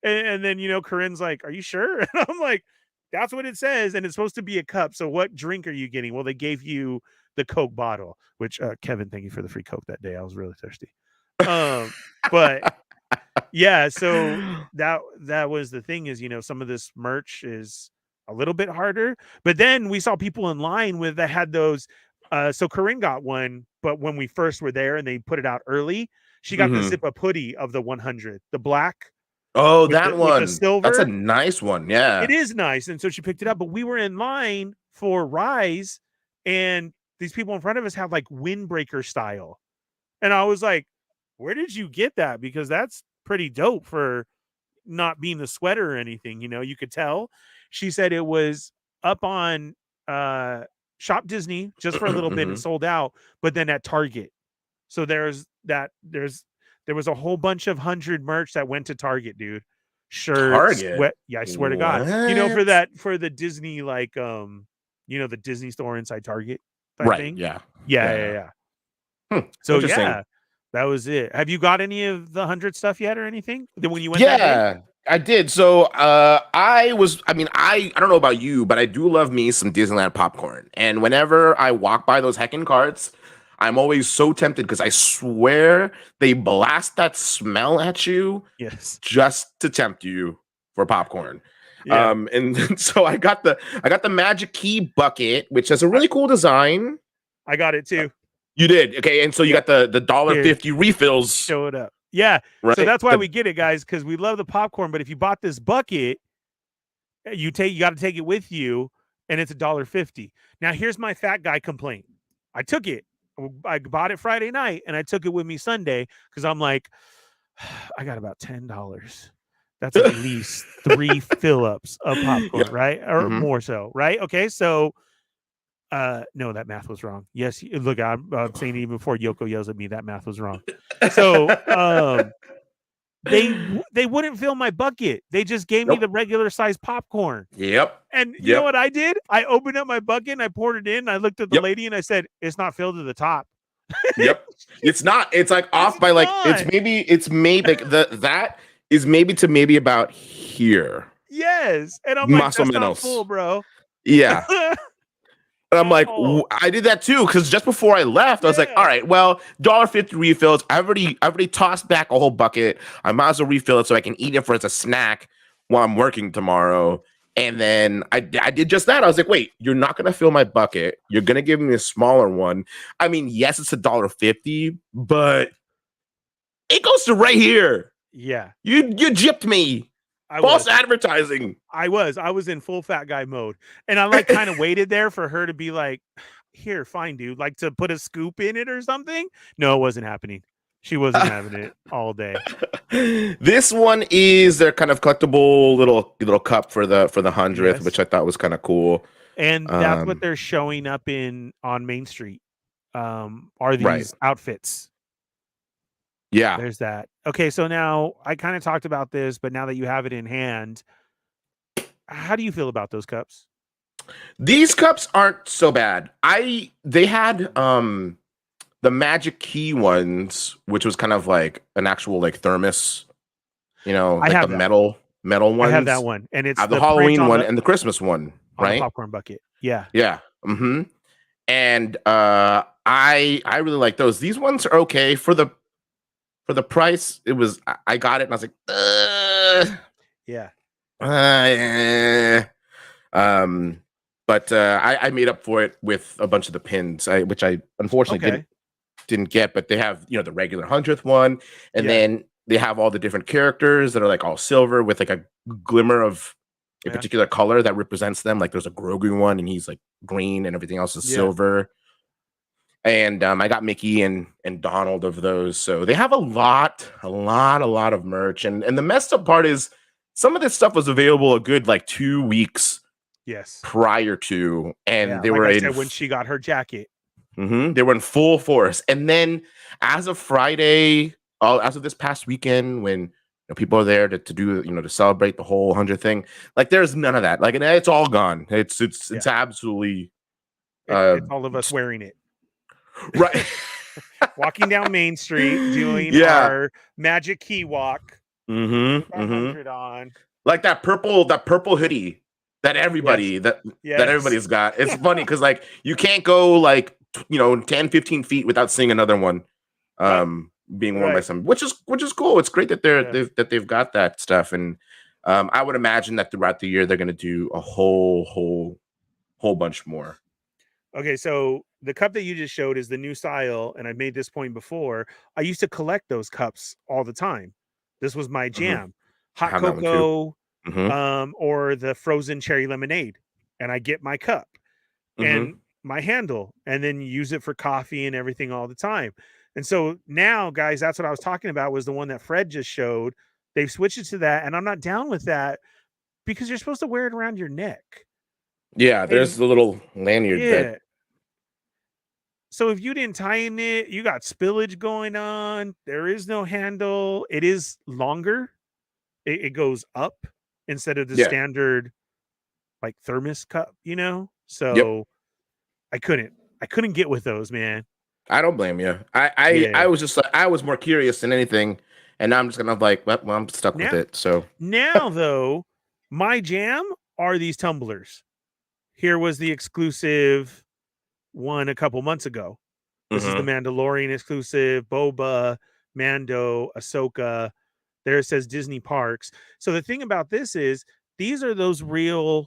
And then, Corinne's like, are you sure? And I'm like, that's what it says. And it's supposed to be a cup. So what drink are you getting? Well, they gave you the Coke bottle, which Kevin, thank you for the free Coke that day. I was really thirsty. But yeah, so that was the thing is, some of this merch is a little bit harder, but then we saw people in line that had those. So Corinne got one, but when we first were there and they put it out early, she got the Zip Up hoodie of the 100, the black. Oh, that one. With the silver. That's a nice one. Yeah, it is nice. And so she picked it up, but we were in line for Rise, and these people in front of us had like windbreaker style, and I was like, where did you get that? Because that's pretty dope for not being the sweater or anything, you know, you could tell. She said it was up on Shop Disney just for a little bit and it sold out, but then at Target. So there was a whole bunch of 100 merch that went to Target, dude. Shirts, yeah, I swear to God. You know, for the Disney, like you know, the Disney store inside Target type thing. Yeah. So yeah, that was it. Have you got any of the 100 stuff yet or anything? When you went that day? I did. So I don't know about you, but I do love me some Disneyland popcorn. And whenever I walk by those heckin' carts, I'm always so tempted because I swear they blast that smell at you just to tempt you for popcorn. Yeah. And so I got the Magic Key bucket, which has a really cool design. I got it too. You did. Okay. And so you got the $1.50 refills. Show it up. Yeah. Right? So that's why we get it, guys, because we love the popcorn. But if you bought this bucket, you got to take it with you, and it's $1.50. Now, here's my fat guy complaint. I took it. I bought it Friday night, and I took it with me Sunday because I'm like, I got about $10. That's at least 3 fill-ups of popcorn, right? Or more so, right? Okay, so no, that math was wrong. Yes, look, I'm saying even before Yoko yells at me, that math was wrong. So they wouldn't fill my bucket. They just gave me the regular size popcorn. And you know what I did? I opened up my bucket and I poured it in. And I looked at the lady and I said, "It's not filled to the top." It's not. It's like off by like it's maybe like that is maybe about here. Yes, and I'm like, that's not full, bro. Yeah. And I'm like, I did that too, because just before I left, I was like, all right, well, $1.50 refills. I've already tossed back a whole bucket. I might as well refill it so I can eat it for as a snack while I'm working tomorrow. And then I did just that. I was like, wait, you're not gonna fill my bucket. You're gonna give me a smaller one. I mean, yes, it's $1.50, but it goes to right here. Yeah. You gypped me. False advertising. I was in full fat guy mode, and I like kind of waited there for her to be like, "Here, fine, dude," like to put a scoop in it or something. No, it wasn't happening. She wasn't having it all day. This one is their kind of collectible little cup for the 100th, which I thought was kind of cool. And that's what they're showing up on Main Street. Are these outfits? Yeah. There's that. Okay, so now I kind of talked about this, but now that you have it in hand, how do you feel about those cups? These cups aren't so bad. They had the Magic Key ones, which was kind of like an actual like thermos, you know, like the metal ones. I have that one, and it's the Halloween one and the Christmas one, right? Popcorn bucket. Yeah. Yeah. And I really like those. These ones are okay for the price. It was, I got it and I was like, yeah. But I made up for it with a bunch of the pins, which I unfortunately didn't get, but they have, you know, the regular 100th one, and then they have all the different characters that are like all silver with like a glimmer of a particular color that represents them. Like there's a Grogu one and he's like green and everything else is silver. And I got Mickey and Donald of those. So they have a lot of merch. And the messed up part is some of this stuff was available a good like 2 weeks prior to. And they were when she got her jacket. They were in full force. And then as of Friday, as of this past weekend, when people are there to do, to celebrate the whole 100th thing, like there's none of that. Like, and it's all gone. It's absolutely it's all of us wearing it. Right. Walking down Main Street doing our Magic Key walk. 100 on. Like that purple hoodie that everybody that everybody's got. It's funny because like you can't go like 10, 15 feet without seeing another one being worn by some, which is cool. It's great that they've got that stuff. And I would imagine that throughout the year they're gonna do a whole bunch more. Okay, so the cup that you just showed is the new style, and I made this point before. I used to collect those cups all the time. This was my jam. Hot cocoa, or the frozen cherry lemonade, and I get my cup and my handle, and then use it for coffee and everything all the time. And so now, guys, that's what I was talking about, was the one that Fred just showed, They've switched it to that, and I'm not down with that because you're supposed to wear it around your neck. Yeah, there's And the little lanyard yeah. that. So if you didn't tighten it, you got spillage going on. There is no handle. It is longer. It goes up instead of the Yeah. standard like thermos cup, you know? Yep. So I couldn't get with those, man. I don't blame you. I Yeah. was just like, I was more curious than anything, and now I'm just kind of like, well, I'm stuck with Now, it. So now though, my jam are these tumblers. Here was the exclusive one a couple months ago. This is the Mandalorian exclusive, Boba, Mando, Ahsoka. There it says Disney Parks. So the thing about this is these are those real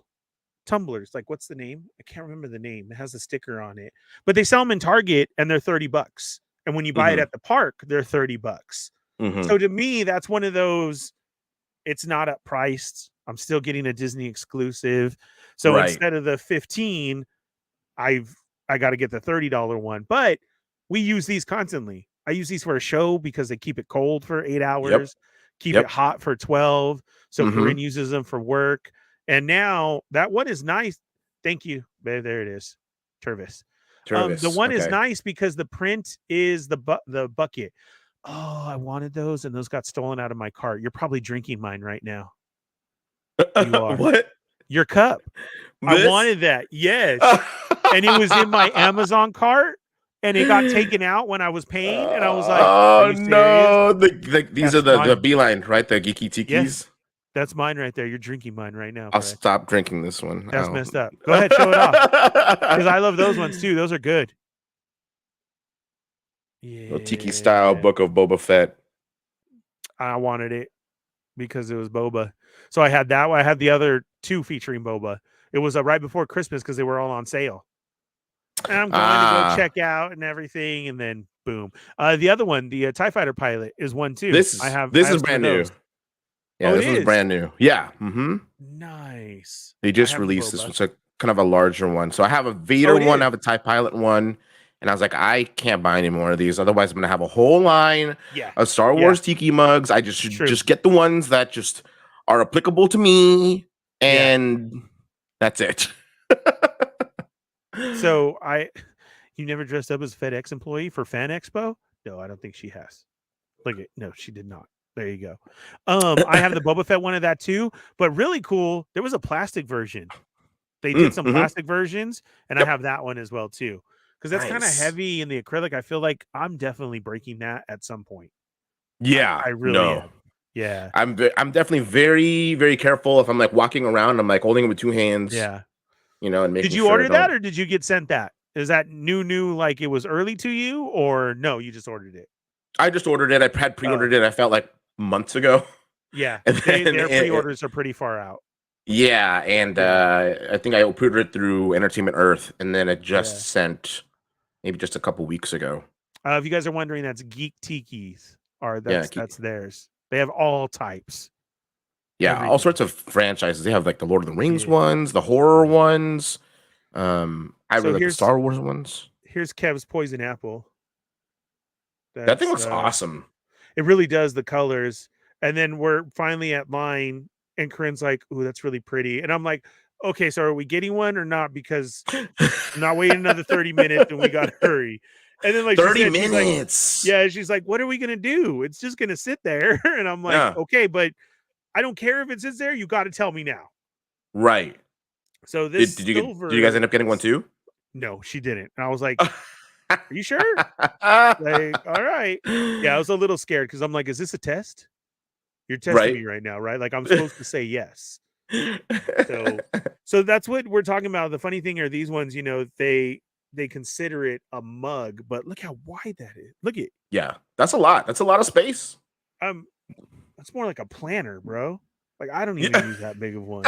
tumblers. Like, what's the name? I can't remember the name. It has a sticker on it. But they sell them in Target and they're $30. And when you buy it at the park, they're $30. So to me, that's one of those, it's not up priced. I'm still getting a Disney exclusive. So Right. instead of the 15, I got to get the $30 one. But we use these constantly. I use these for a show because they keep it cold for 8 hours, keep it hot for 12. So Corinne uses them for work. And now that one is nice. Thank you. There it is. Tffc. The one is nice because the print is the bucket. Oh, I wanted those and those got stolen out of my cart. You're probably drinking mine right now. You are. What? Your cup. This? I wanted that. Yes. And it was in my Amazon cart and it got taken out when I was paying. And I was like, oh no, these are the Beeline, right? The Geeky Tikis. Yes, that's mine right there. You're drinking mine right now. I'll stop drinking this one. That's messed up. Go ahead, show it off. Because I love those ones too. Those are good. Yeah. Tiki style book of Boba Fett. I wanted it because it was Boba. So I had that one. I had the other two featuring Boba. It was right before Christmas because they were all on sale. And I'm going to go check out and everything, and then boom. The other one, the TIE Fighter pilot, is one too. This is brand new. Yeah, this is brand new. Yeah. Nice. They just released this one, so kind of a larger one. So I have a Vader one, I have a TIE Pilot one, and I was like, I can't buy any more of these. Otherwise, I'm gonna have a whole line of Star Wars Tiki mugs. I just should just get the ones that just are applicable to me, and that's it. So you never dressed up as a FedEx employee for Fan Expo? No, I don't think she has. No, she did not. There you go. I have the Boba Fett one of that too, but really cool. There was a plastic version. They did some plastic versions, and I have that one as well too. Because that's kind of heavy in the acrylic. I feel like I'm definitely breaking that at some point. Yeah, I really am. Yeah, I'm definitely very, very careful if I'm like walking around. I'm like holding it with two hands. Yeah, you know, and making. Did you order that, or did you get sent that? Is that new? Like it was early to you, or no? You just ordered it. I just ordered it. I had pre-ordered it. I felt like months ago. Yeah, their pre-orders are pretty far out. Yeah, and I think I pre-ordered it through Entertainment Earth, and then it just sent maybe just a couple weeks ago. If you guys are wondering, that's Geek Tiki's. That's theirs. They have all types. Yeah, everything. All sorts of franchises. They have like the Lord of the Rings ones, the horror ones. I really like the Star Wars ones. Here's Kev's Poison Apple. That thing looks awesome. It really does, the colors. And then we're finally at mine, and Corinne's like, "Ooh, that's really pretty." And I'm like, "Okay, so are we getting one or not? Because I'm not waiting another 30 minutes, and we gotta hurry." And then like 30 minutes. She's like, "What are we gonna do? It's just gonna sit there." And I'm like, "Okay, but I don't care if it sits there. You got to tell me now." Right. So this did you guys end up getting one too? No, she didn't. And I was like, "Are you sure?" Like, all right. Yeah, I was a little scared because I'm like, "Is this a test? You're testing me right now, right? Like I'm supposed to say yes." So that's what we're talking about. The funny thing are these ones, you know, they consider it a mug, but look how wide that is. Look at. Yeah, that's a lot. That's a lot of space. That's more like a planner, bro. Like I don't even use that big of one.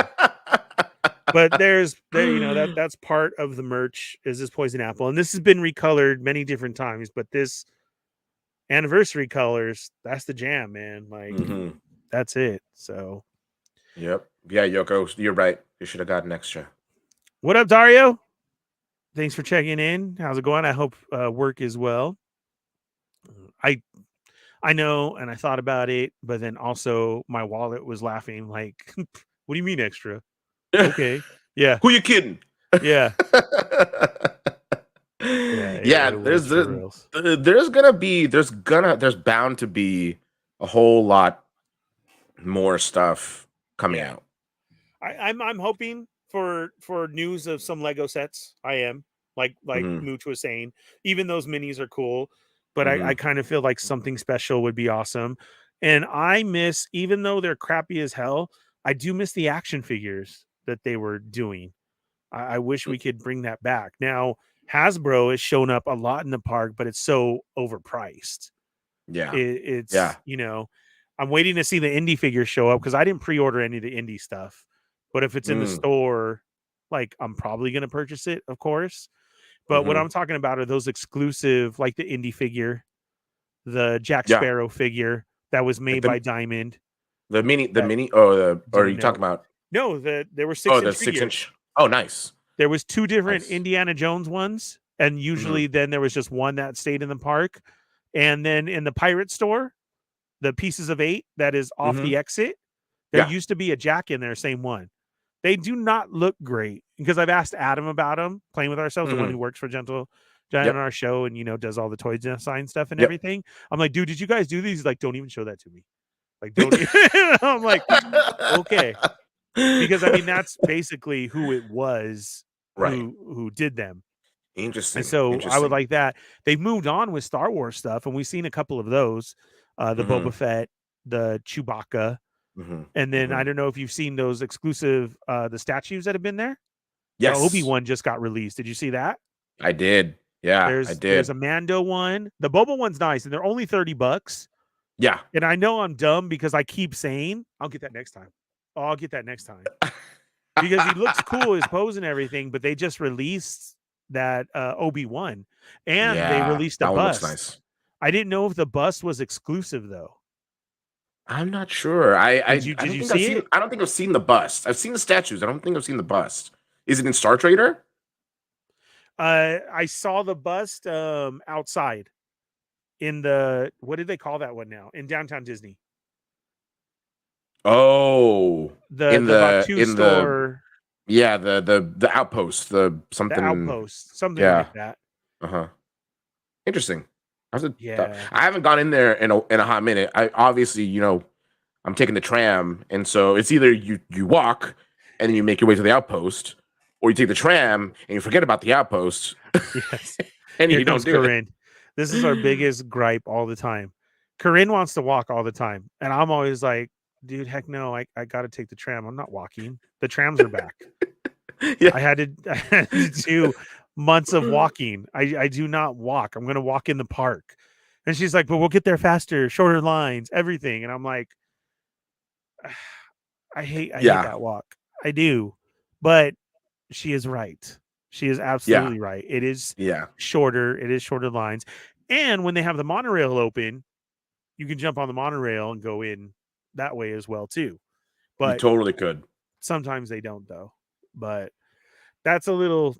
But that's part of the merch is this Poison Apple, and this has been recolored many different times. But this anniversary colors, that's the jam, man. Like that's it. So, yep, yeah, Yoko, you're right. You should have gotten extra. What up, Dario? Thanks for checking in. How's it going? I hope work is well. I know, and I thought about it, but then also my wallet was laughing. Like, what do you mean extra? Okay, yeah, Who you kidding? yeah, yeah. Yeah, It was for reals. there's bound to be a whole lot more stuff coming Yeah, out. I'm hoping for news of some Lego sets. I am like Hmm. Mooch was saying. Even those minis are cool, but I Hmm. kind of feel like something special would be awesome. And I miss, even though they're crappy as hell, I do miss the action figures that they were doing. I wish we could bring that back. Now Hasbro has shown up a lot in the park, but it's so overpriced. Yeah, It's, yeah. I'm waiting to see the indie figures show up because I didn't pre-order any of the indie stuff. But if it's in the Mm. store, like I'm probably gonna purchase it, of course. But what Hmm. I'm talking about are those exclusive, like the indie figure, the Jack Yeah, Sparrow figure that was like made by Diamond. the That mini. Oh, or are didn't you know. talking about? No, there were Oh, 6 inch the six figures. inch. Oh, nice, There was 2 different nice. Indiana Jones ones, and Hmm. usually then there was just one that stayed in the park. And then in the pirate store, the pieces of 8 that is off Hmm. the exit, there Yeah. used to be a Jack in there, same one. They do not look great because I've asked Adam about them, playing with ourselves, the one Hmm. who works for Gentle Giant on Yep. our show and does all the toy design stuff and Yep. everything. I'm like, dude, did you guys do these? He's like, don't even show that to me. Like, don't. I'm like, okay, because I mean that's basically who it was Right. who did them. And Interesting. so I would Interesting. like that. They've moved on with Star Wars stuff, and we've seen a couple of those, the Hmm. Boba Fett, the Chewbacca, Hmm. and then I Hmm. don't know if you've seen those exclusive the statues that have been there. The Obi Yes, one just got released. Did you see that? I did. Yeah, I There's did. a Mando one. The Boba one's nice, and they're only $30. Yeah. And I know I'm dumb because I keep saying I'll get that next time. Oh, I'll get that next time because he looks cool, his pose and everything. But they just released that Obi-Wan, and they Yeah, released a that one looks bust. nice. I didn't know if the bust was exclusive though. I'm not sure. Did you see it? I don't think I've seen the bust. I've seen the statues. I don't think I've seen the bust. Is it in Star Trader? I saw the bust outside in the, what did they call that one now, in downtown Disney? Oh, The Batu in the store, yeah, the outpost, the the something. outpost, something Yeah. like that. Uh-huh. Interesting. Yeah. I haven't gone in there in a hot minute. I obviously, I'm taking the tram, and so it's either you walk and then you make your way to the outpost, or you take the tram and you forget about the outpost Yes. and Here you don't comes do it. Corinne. This is our biggest gripe all the time. Corinne wants to walk all the time. And I'm always like, dude, heck no, I got to take the tram. I'm not walking. The trams are back. Yeah. I had to do months of walking. I do not walk. I'm going to walk in the park. And she's like, but we'll get there faster, shorter lines, everything. And I'm like, I hate Yeah. that walk. I do. But she is right. She is Yeah. absolutely right. It is Yeah. shorter. It is shorter lines. And when they have the monorail open, you can jump on the monorail and go in that way as well too. You But totally could. sometimes they don't though. But that's a little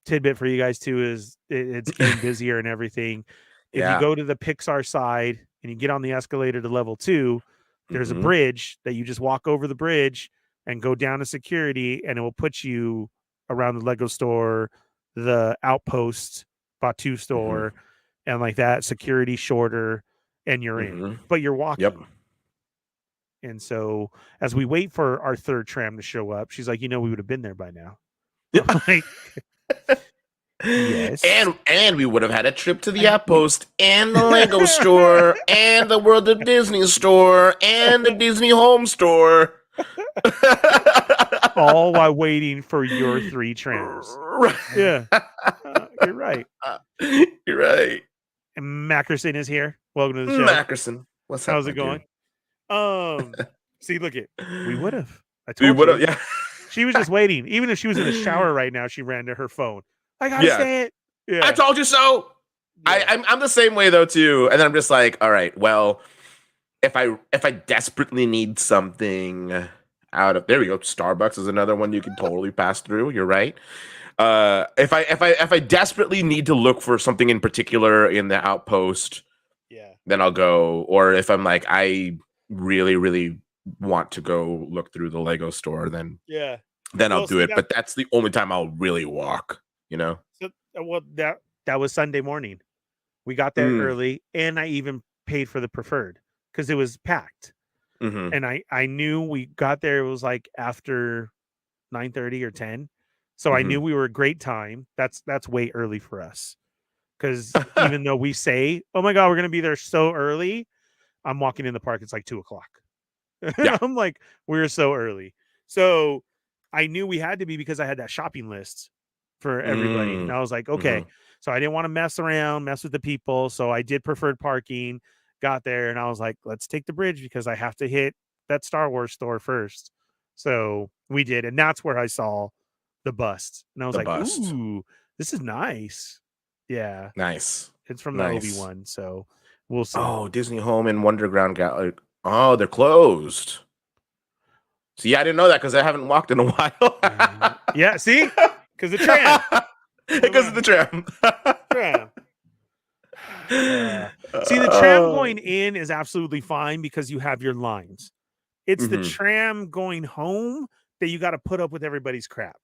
tidbit for you guys too, is it's getting busier and everything. If you Yeah. go to the Pixar side and you get on the escalator to level 2, there's a Hmm. bridge that you just walk over the bridge and go down to security, and it will put you around the Lego store, the outpost, Batu Hmm. store, and like that. Security shorter, and you're in, Hmm. but you're Yep. walking. And so as we wait for our third tram to show up, she's like, we would have been there by now. I'm like, yes. And we would have had a trip to the outpost and the Lego store and the World of Disney store and the Disney Home store. All while waiting for your 3 trams. Yeah. You're right. You're right. And Mackerson is here. Welcome to the show. Mackerson. What's up? How's it going? See, look it. We would have. I We told would you. have, yeah. She was just waiting. Even if she was in the shower right now, she ran to her phone. I gotta Yeah. say it. Yeah. I told you so. Yeah. I'm the same way though too. And then I'm just like, all right, well, if I desperately need something out of, there we go. Starbucks is another one you can totally pass through. You're right. If I desperately need to look for something in particular in the outpost, Yeah. then I'll go. Or if I'm like, I really, really want to go look through the Lego store, then I'll Well, do see it. But that's the only time I'll really walk, you know? So, well, that was Sunday morning. We got there early, and I even paid for the preferred because it was packed. And I knew we got there. It was like after 9:30 or 10, so I knew we were a great time. That's way early for us because even though we say, "Oh my god, we're gonna be there so early," I'm walking in the park. It's like 2 o'clock. Yeah. I'm like, we're so early. So I knew we had to be because I had that shopping list for everybody. And I was like, okay. So I didn't want to mess with the people. So I did preferred parking, got there, and I was like, let's take the bridge because I have to hit that Star Wars store first. So we did. And that's where I saw the bust. And I was The like, bust. ooh, this is nice. Yeah. Nice. It's from the Obi-Wan. So we'll see. Oh, Disney Home and Wonderground Gallery. Oh, they're closed. See, I didn't know that because I haven't walked in a while. Yeah, see? Because the tram. Because of the tram. Tram. See, the tram going in is absolutely fine because you have your lines. It's the tram going home that you got to put up with everybody's crap.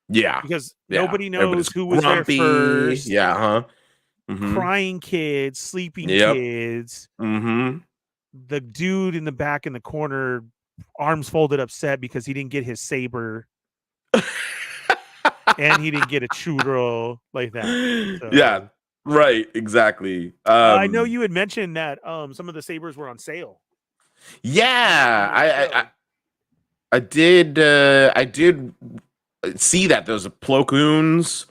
Yeah. Because nobody knows Everybody's who was grumpy. there first. Yeah, Crying kids, sleeping kids. The dude in the back in the corner, arms folded, upset because he didn't get his saber. And he didn't get a churro like that. So. Yeah, right, exactly. I know you had mentioned that some of the sabers were on sale. Yeah, I did see that those Plo Koons,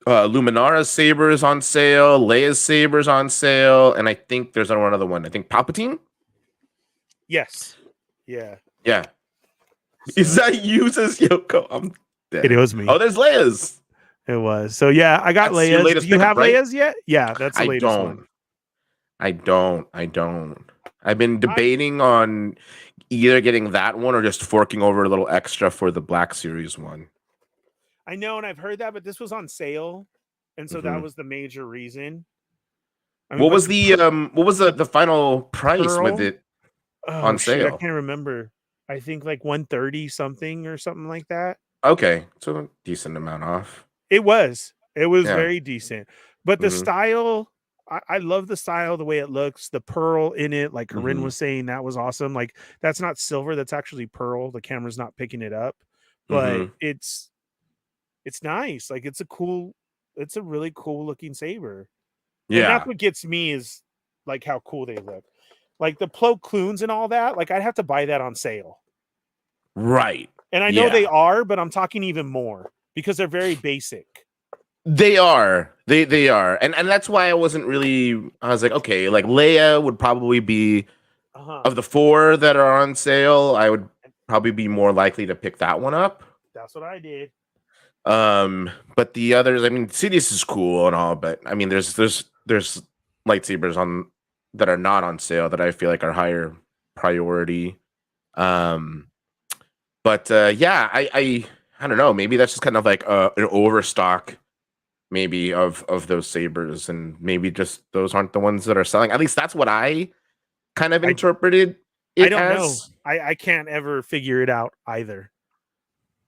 Luminara's sabers on sale, Leia's sabers on sale, and I think there's one other one. I think Palpatine. Yes. Yeah. Yeah. So. Is that uses Yoko? I'm dead. It was me. Oh, there's Leia's. It was. So yeah, I got Leia's. Do you have Leia's yet? Yeah, that's the latest one. I don't. I've been debating on either getting that one or just forking over a little extra for the Black Series one. I know, and I've heard that, but this was on sale, and so that was the major reason. I mean, what was the final price with it on sale? I can't remember. I think like 130 something or something like that. Okay, so a decent amount off. It was very decent, but the style, I love the style, the way it looks, the pearl in it. Like Corinne was saying, that was awesome. Like that's not silver, that's actually pearl. The camera's not picking it up, but it's nice. Like it's a really cool looking saber. Yeah, and that's what gets me is like how cool they look. Like the Plo Koons and all that. Like I'd have to buy that on sale, right? And I know they are, but I'm talking even more because they're very basic. They are. They are. And that's why I wasn't really, I was like, okay, like Leia would probably be of the 4 that are on sale, I would probably be more likely to pick that one up. That's what I did. But the others, I mean, Sidious is cool and all, but I mean there's lightsabers on that are not on sale that I feel like are higher priority. But yeah, I don't know. Maybe that's just kind of like an overstock, maybe of those sabers, and maybe just those aren't the ones that are selling. At least that's what I kind of interpreted. I don't know. I can't ever figure it out either.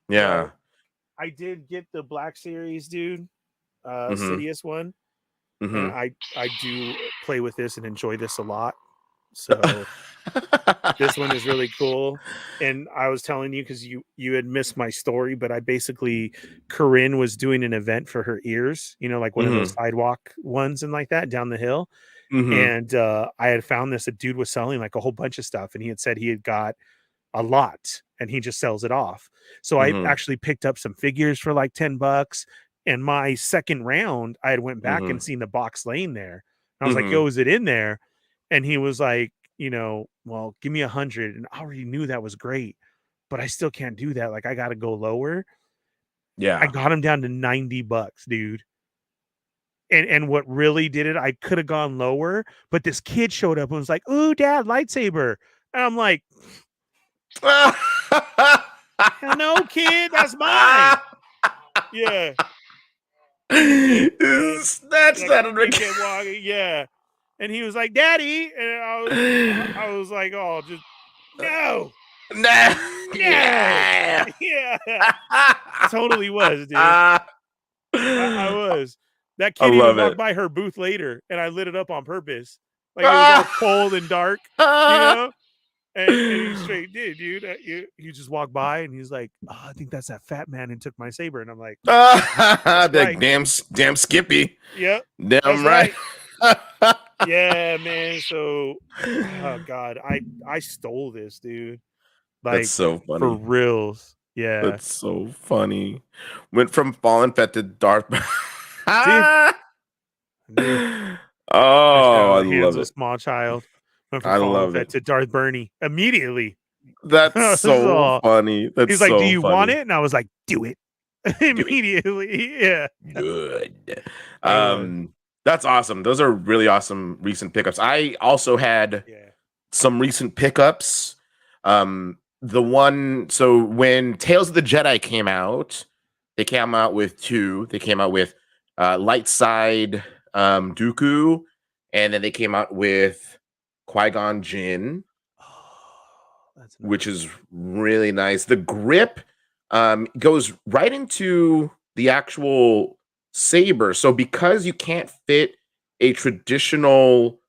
Yeah, I did get the Black Series, dude. Sidious one, and I do play with this and enjoy this a lot. So this one is really cool. And I was telling you because you had missed my story, but I basically, Corinne was doing an event for her ears, you know, like one of those sidewalk ones and like that down the hill. And I had found this, a dude was selling like a whole bunch of stuff, and he had said he had got a lot and he just sells it off. So I actually picked up some figures for like $10. And my second round, I had went back and seen the box laying there. And I was like, yo, is it in there? And he was like, you know, well, give me 100. And I already knew that was great, but I still can't do that. Like I got to go lower. Yeah. I got him down to $90, dude. And what really did it, I could have gone lower, but this kid showed up and was like, ooh, dad, lightsaber. And I'm like, no, kid, that's mine. Yeah. That's not a yeah. And he was like, "Daddy," and I was like, "Oh, just no, Nah. no, Yeah. yeah." Totally was, dude. I was. That I kid even love walked it. by her booth later, and I lit it up on purpose. Like it was all cold and dark, you know. And he straight did, dude. He just walked by and he's like, "Oh, I think that's that fat man who took my saber." And I'm like, "That's right. Like, damn Skippy. Yep, that's Damn right. right." Yeah, man. So, oh god, I stole this, dude. That's Like so for funny. reals. Yeah. That's so funny. Went from Fallen Fett to Darth. See, dude. I Oh, show I the hands love of a it. small child. Went from I Fallen love Fett it. to Darth Bernie immediately. That's This is so all. funny. He's That's like, "Do so you want funny. it?" And I was like, "Do it." Do it. Immediately. Yeah. Good. It was. That's awesome. Those are really awesome recent pickups. I also had Yeah. some recent pickups. The one, so when Tales of the Jedi came out, they came out with two. They came out with Light Side Dooku, and then they came out with Qui-Gon Jinn, Oh, that's which nice. is really nice. The grip goes right into the actual saber. So because you can't fit a traditional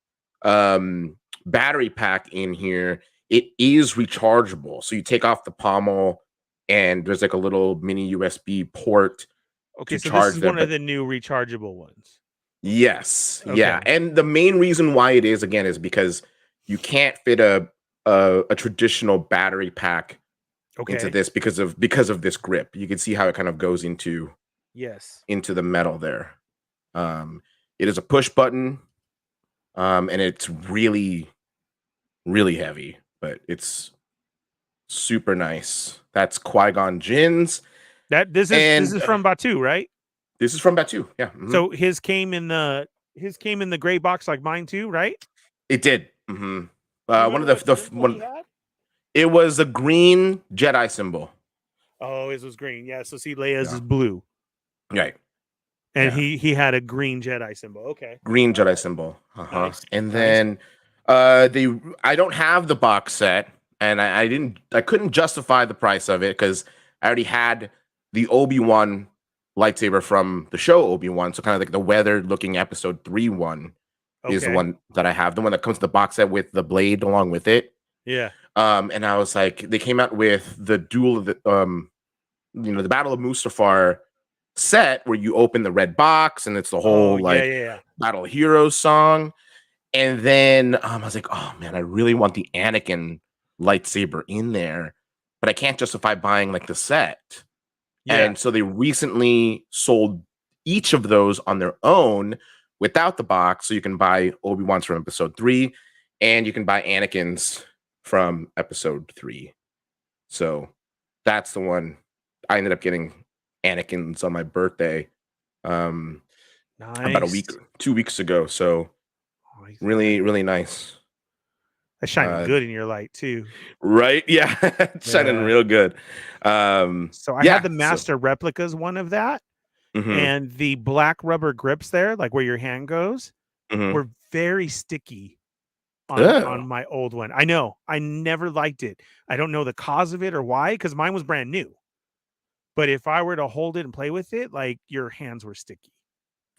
battery pack in here, it is rechargeable. So you take off the pommel and there's like a little mini USB port Okay, to so this charge is there. one of But the new rechargeable ones. yes, yeah. Okay. And the main reason why it is, again, is because you can't fit a traditional battery pack into Okay. this because of this grip. You can see how it kind of goes into Yes. the metal there. It is a push button, and it's really, really heavy, but it's super nice. That's Qui-Gon Jinn's, This and is from Batu, right? this is from Batu. Yeah, So his came in the gray box like mine too, right? it did. You One remember of what the symbol he one. had? It was a green Jedi symbol. Oh, his was green. Yeah. So see, Leia's Yeah. is blue, Right. and Yeah. he had a green Jedi symbol. Okay. Green All Jedi right. symbol. Nice. And Nice. then I don't have the box set, and I couldn't justify the price of it because I already had the Obi-Wan lightsaber from the show Obi-Wan. So kind of like the weathered looking episode 3 one is the Okay. one that I have, the one that comes to the box set with the blade along with it. Yeah. And I was like, they came out with the duel of the the Battle of Mustafar set where you open the red box and it's the whole Oh, yeah, like yeah. Battle of Heroes song. And then I was like, oh man, I really want the Anakin lightsaber in there, but I can't justify buying like the set. Yeah. And so they recently sold each of those on their own without the box. So you can buy Obi-Wan's from episode 3 and you can buy Anakin's from episode 3. So that's the one. I ended up getting Anakin's on my birthday about a week, Nice. 2 weeks ago. So Nice. really, really nice. That's shining good in your light too. Right? Yeah. It's shining Yeah. real good. So I had the master replicas one of that, and the black rubber grips there, like where your hand goes, were very sticky on my old one. I know. I never liked it. I don't know the cause of it or why, because mine was brand new. But if I were to hold it and play with it, like your hands were sticky.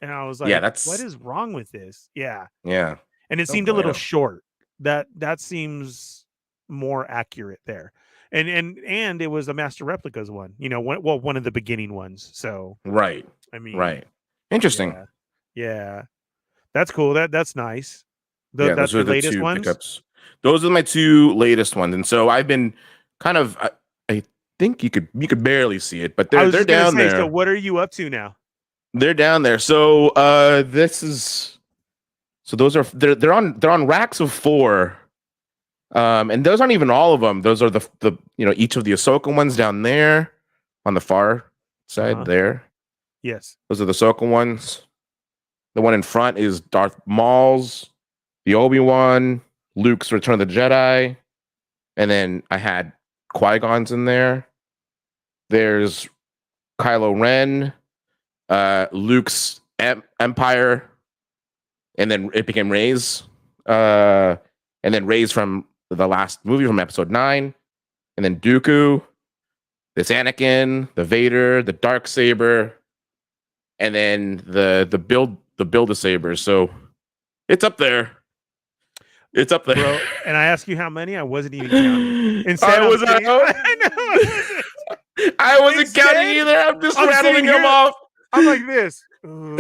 And I was like, Yeah, what is wrong with this? Yeah. yeah. And it Oh, seemed a little wow. short. That seems more accurate there. And it was a master replicas one, one of the beginning ones. So Right. I mean, Right. Interesting. yeah. That's cool. That's nice. Yeah, That's those are your the latest two ones. pickups. Those are my two latest ones. And so I've been kind of I think you could barely see it, but they're down there. So what are you up to now? They're down there. So those are they're on racks of 4. And those aren't even all of them. Those are the each of the Ahsoka ones down there on the far side there. Yes. Those are the Ahsoka ones. The one in front is Darth Maul's, the Obi-Wan, Luke's Return of the Jedi, and then I had Qui-Gon's in there. There's Kylo Ren, Luke's Empire, and then it became Rey's, and then Rey's from the last movie from Episode 9, and then Dooku, this Anakin, the Vader, the Darksaber, and then the Build-A-Saber. So it's up there. It's up there, bro. And I ask you how many? I wasn't even counting. Instead, I wasn't counting either. I'm just rattling them off. I'm like this. Ooh,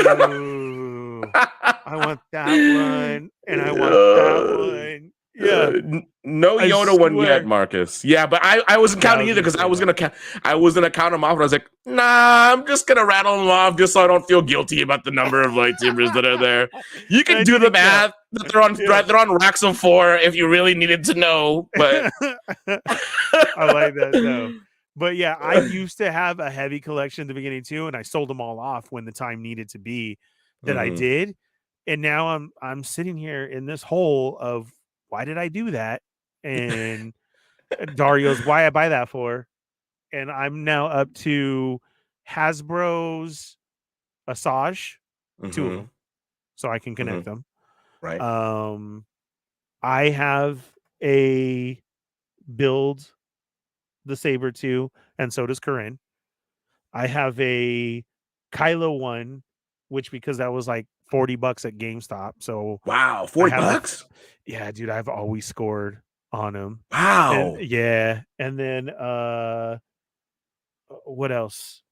I want that one, and I want that one. Yeah, no Yoda one yet, Marcus. Yeah, but I wasn't counting either because I was gonna count them off, and I was like, nah, I'm just gonna rattle them off just so I don't feel guilty about the number of lightsabers that are there. You can do the math. They're on racks of 4 if you really needed to know. But I like that though. But yeah, I used to have a heavy collection at the beginning too, and I sold them all off when the time needed to be that I did. And now I'm sitting here in this hole of why did I do that? And Dario's why I buy that for. And I'm now up to Hasbro's Asajj, 2 of them, so I can connect them. Right. I have a Build the Saber 2, and so does Corinne. I have a Kylo one, which because that was like $40 at GameStop. So wow, $40. Yeah, dude, I've always scored on them. Wow. And then what else?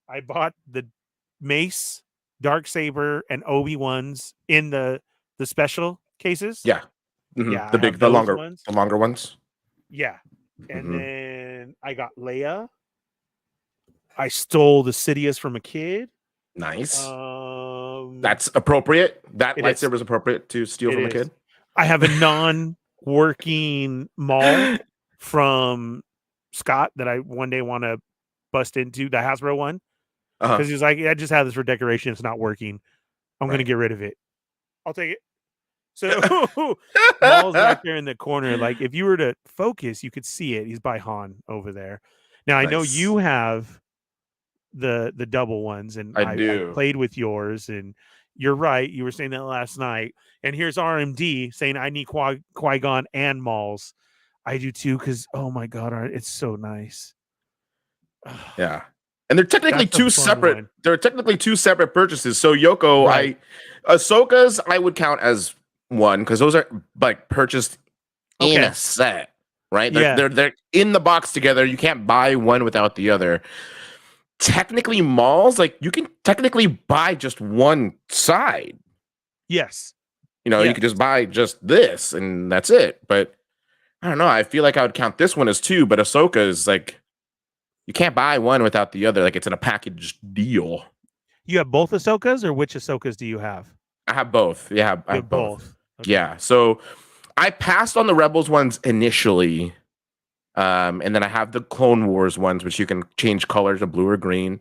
I bought the Mace, Darksaber, and Obi-Wans in the special cases. Yeah. Yeah, the longer ones. Yeah. And then I got Leia. I stole the Sidious from a kid. Nice. That's appropriate. That lightsaber is appropriate to steal from a kid. I have a non-working Maul from Scott that I one day want to bust into, the Hasbro one. Because he's like, I just have this for decoration. It's not working. I'm going to get rid of it. I'll take it. So Maul's back there in the corner. Like if you were to focus, you could see it. He's by Han over there. Now I know you have the double ones, and I played with yours, and you're right. You were saying that last night. And here's RMD saying I need Qui-Gon and Maul's. I do too, because oh my god, it's so nice. Yeah. And they're technically two separate. One. They're technically 2 separate purchases. So Yoko, Ahsoka's I would count as one because those are like purchased in a set, right? They're in the box together. You can't buy one without the other. Technically, Maul's like you can technically buy just one side. Yes. You could just buy just this and that's it. But I don't know. I feel like I would count this one as 2, but Ahsoka is like you can't buy one without the other. Like it's in a package deal. You have both Ahsokas, or which Ahsokas do you have? I have both. Yeah, I have both. Okay. Yeah. So I passed on the Rebels ones initially. And then I have the Clone Wars ones, which you can change colors to blue or green.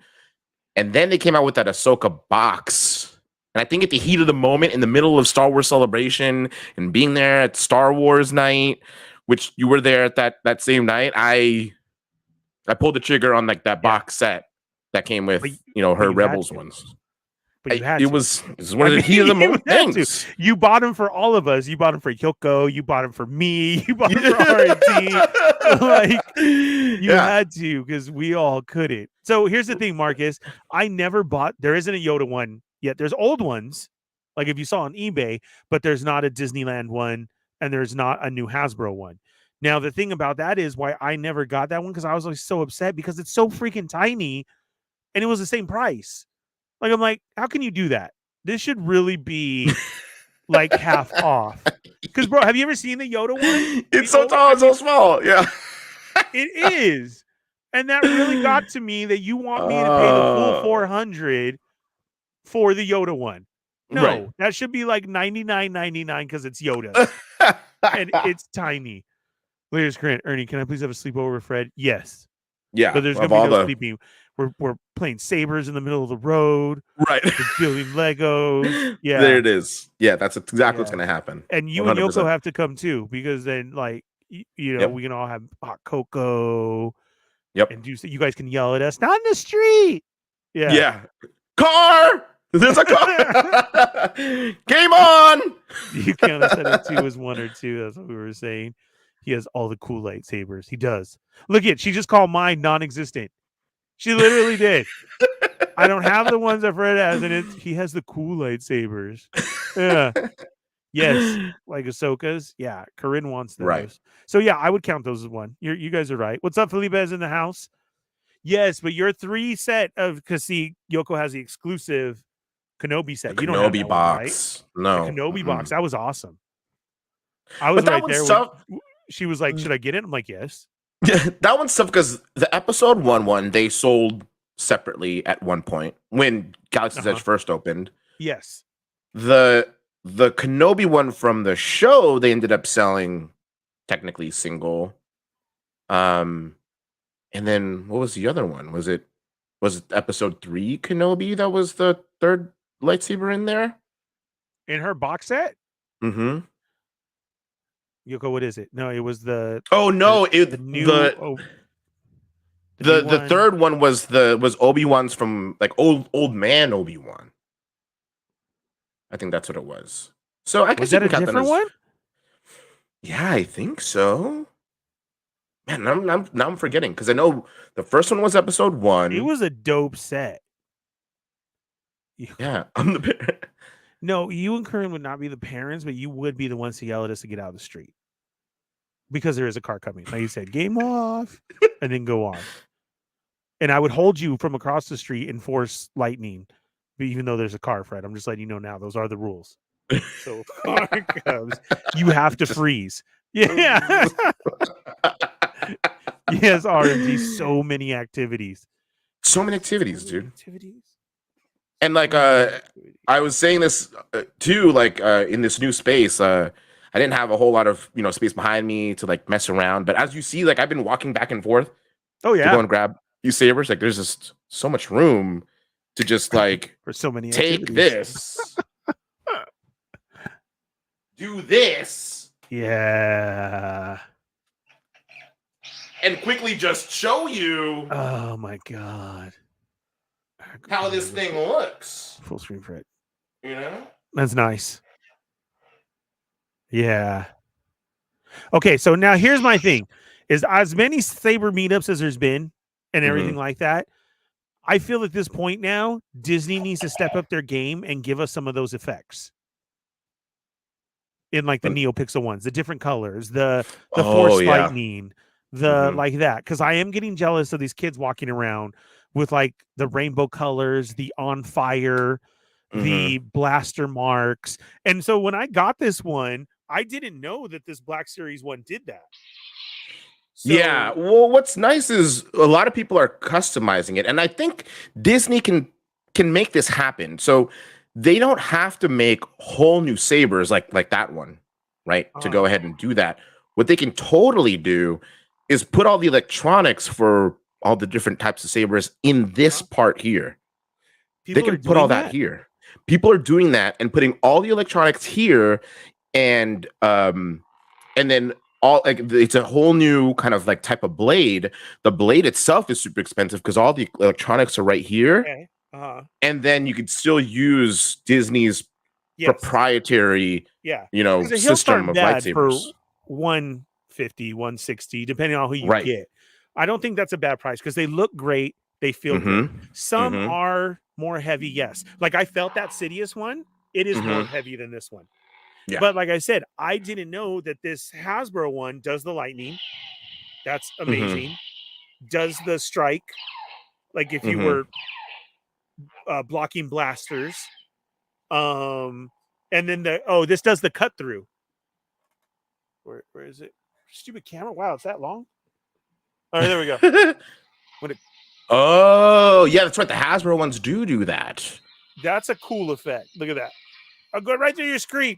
And then they came out with that Ahsoka box. And I think at the heat of the moment, in the middle of Star Wars Celebration and being there at Star Wars night, which you were there at that same night, I pulled the trigger on like that box set that came with her Rebels ones. But you had it was one of the heat of the moment things. You bought them for all of us. You bought them for Yoko. You bought them for me. You bought them for R&D. Like you had to, because we all couldn't. So here's the thing, Marcus. I never bought. There isn't a Yoda one yet. There's old ones, like if you saw on eBay, but there's not a Disneyland one, and there's not a new Hasbro one. Now the thing about that is why I never got that one, because I was like so upset because it's so freaking tiny, and it was the same price. Like, I'm like, how can you do that? This should really be like half off. Because, bro, have you ever seen the Yoda one? It's so tall and so small. Yeah. It is. And that really got to me that you want me to pay the full $400 for the Yoda one. No, that should be like $99.99 because it's Yoda. And it's tiny. Here's Grant. Ernie, can I please have a sleepover with Fred? Yes. Yeah. But there's going to be no sleeping. We're playing sabers in the middle of the road. Right. We're building Legos. Yeah. There it is. Yeah, that's exactly what's going to happen. And you 100%. And Yoko have to come too, because then like, we can all have hot cocoa. Yep. And you guys can yell at us, not in the street. Yeah. Yeah. Car. There's a car. Game on. You kind of said it too as 1 or 2. That's what we were saying. He has all the cool lightsabers. He does. Look at, she just called mine non-existent. She literally did. I don't have the ones that Fred has, and he has the cool lightsabers. Yeah. Yes, like Ahsoka's. Yeah, Corinne wants those. Right. So yeah, I would count those as one. You guys are right. What's up, Felipe's in the house? Yes, but your 3 set of, because see, Yoko has the exclusive Kenobi set. The You don't have Kenobi that box. one, right? No. The Kenobi Mm-mm. box. That was awesome. I was But that right one's there. tough. She was like, "Should I get it?" I'm like, "Yes." That one's tough because the episode one they sold separately at one point when Galaxy's Edge first opened. Yes. The Kenobi one from the show they ended up selling technically single. And then what was the other one? Was it episode 3 Kenobi that was the third lightsaber in there? In her box set? Mm-hmm. Yoko, what is it? No, it was the Oh no, the new the new third one was Obi-Wan's from like old man Obi-Wan. I think that's what it was. So I guess was that you a can count different that as, one? Yeah, I think so. Man, now I'm forgetting because I know the first one was episode 1. It was a dope set. Yeah, I'm the parent. No, you and Corinne would not be the parents, but you would be the ones to yell at us to get out of the street. Because there is a car coming. Like you said, game off, and then go off. And I would hold you from across the street and force lightning, even though there's a car, Fred. I'm just letting you know now. Those are the rules. So if car comes, you have to freeze. Yeah. Yes, RMG. So many activities. So many activities, dude. Activities. And like I was saying this too, like in this new space, I didn't have a whole lot of space behind me to like mess around. But as you see, like I've been walking back and forth. Oh yeah. To go and grab these sabers. Like there's just so much room to just like for so many take activities. this, do this, yeah, and quickly just show you. Oh my god. How this thing looks. Full screen for it. You know? That's nice. Yeah. Okay, so now here's my thing. Is as many Saber meetups as there's been and everything like that, I feel at this point now, Disney needs to step up their game and give us some of those effects. In like the NeoPixel ones, the different colors, the force lightning, like that. Because I am getting jealous of these kids walking around with like the rainbow colors, the on fire, the blaster marks. And so when I got this one, I didn't know that this Black Series one did that. So, yeah. Well, what's nice is a lot of people are customizing it. And I think Disney can make this happen. So they don't have to make whole new sabers like that one, right? To go ahead and do that. What they can totally do is put all the electronics for all the different types of sabers in this part here. They can put all that here. People are doing that and putting all the electronics here, and then all like it's a whole new kind of like type of blade. The blade itself is super expensive because all the electronics are right here. Okay. And then you could still use Disney's proprietary, system of lightsabers for 150, 160, depending on who you get. I don't think that's a bad price because they look great. They feel good. Some are more heavy, yes. Like I felt that Sidious one. It is more heavy than this one. Yeah. But like I said, I didn't know that this Hasbro one does the lightning. That's amazing. Does the strike. Like if you were blocking blasters. And then this does the cut through. Where is it? Stupid camera. Wow, it's that long. All right, there we go. Oh, yeah, that's right. The Hasbro ones do that. That's a cool effect. Look at that. I'll go right through your screen.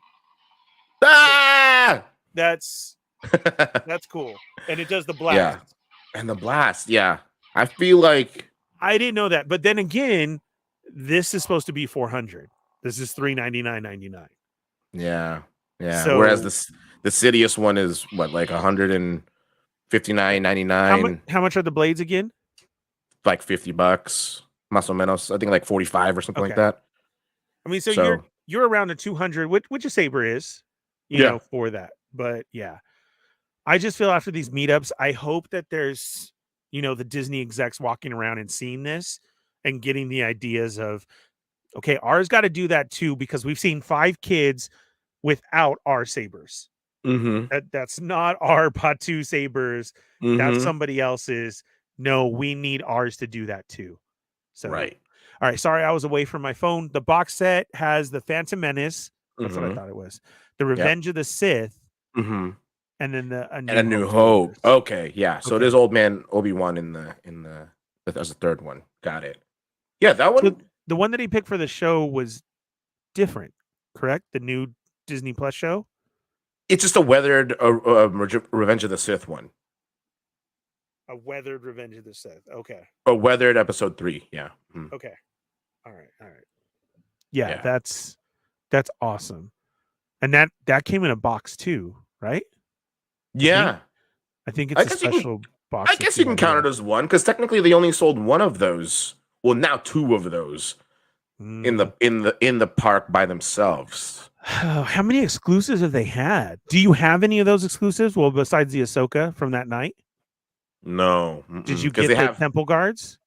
Ah! That's cool. And it does the blast. Yeah. And the blast, yeah. I feel like I didn't know that. But then again, this is supposed to be $400. This is $399.99. Yeah. Yeah. So, whereas the Sidious one is what, like $159.99. How much are the blades again? Like $50, más o menos. I think like 45 or something like that. I mean, so So you're around a 200, which a saber is, yeah. for that. But yeah, I just feel after these meetups, I hope that there's, the Disney execs walking around and seeing this and getting the ideas of, okay, ours got to do that too, because we've seen 5 kids without our sabers. Mm-hmm. That's not our Patu sabers. That's Mm-hmm. somebody else's. No, we need ours to do that too. So, Right. all right. Sorry, I was away from my phone. The box set has the Phantom Menace. That's what I Mm-hmm. thought it was. The Yep. Revenge of the Sith, Mm-hmm. and then A And A New New Hope Hope. sabers. Okay, yeah. So it Okay. is Old Man Obi-Wan in the as the third one. Got it. Yeah, that So one. the one that he picked for the show was different, correct? The new Disney Plus show. It's just a weathered Revenge of the Sith one. A weathered Revenge of the Sith. Okay. A weathered episode 3. Yeah. Okay. All right. All right. Yeah, Yeah. that's awesome. And that came in a box too, right? Yeah. I think it's I a guess you can. special box. I guess you can count it as one because technically they only sold one of those. Well, now 2 of those in the park by themselves. How many exclusives have they had? Do you have any of those exclusives? Well, besides the Ahsoka from that night, No. did you Because get they the have. temple guards?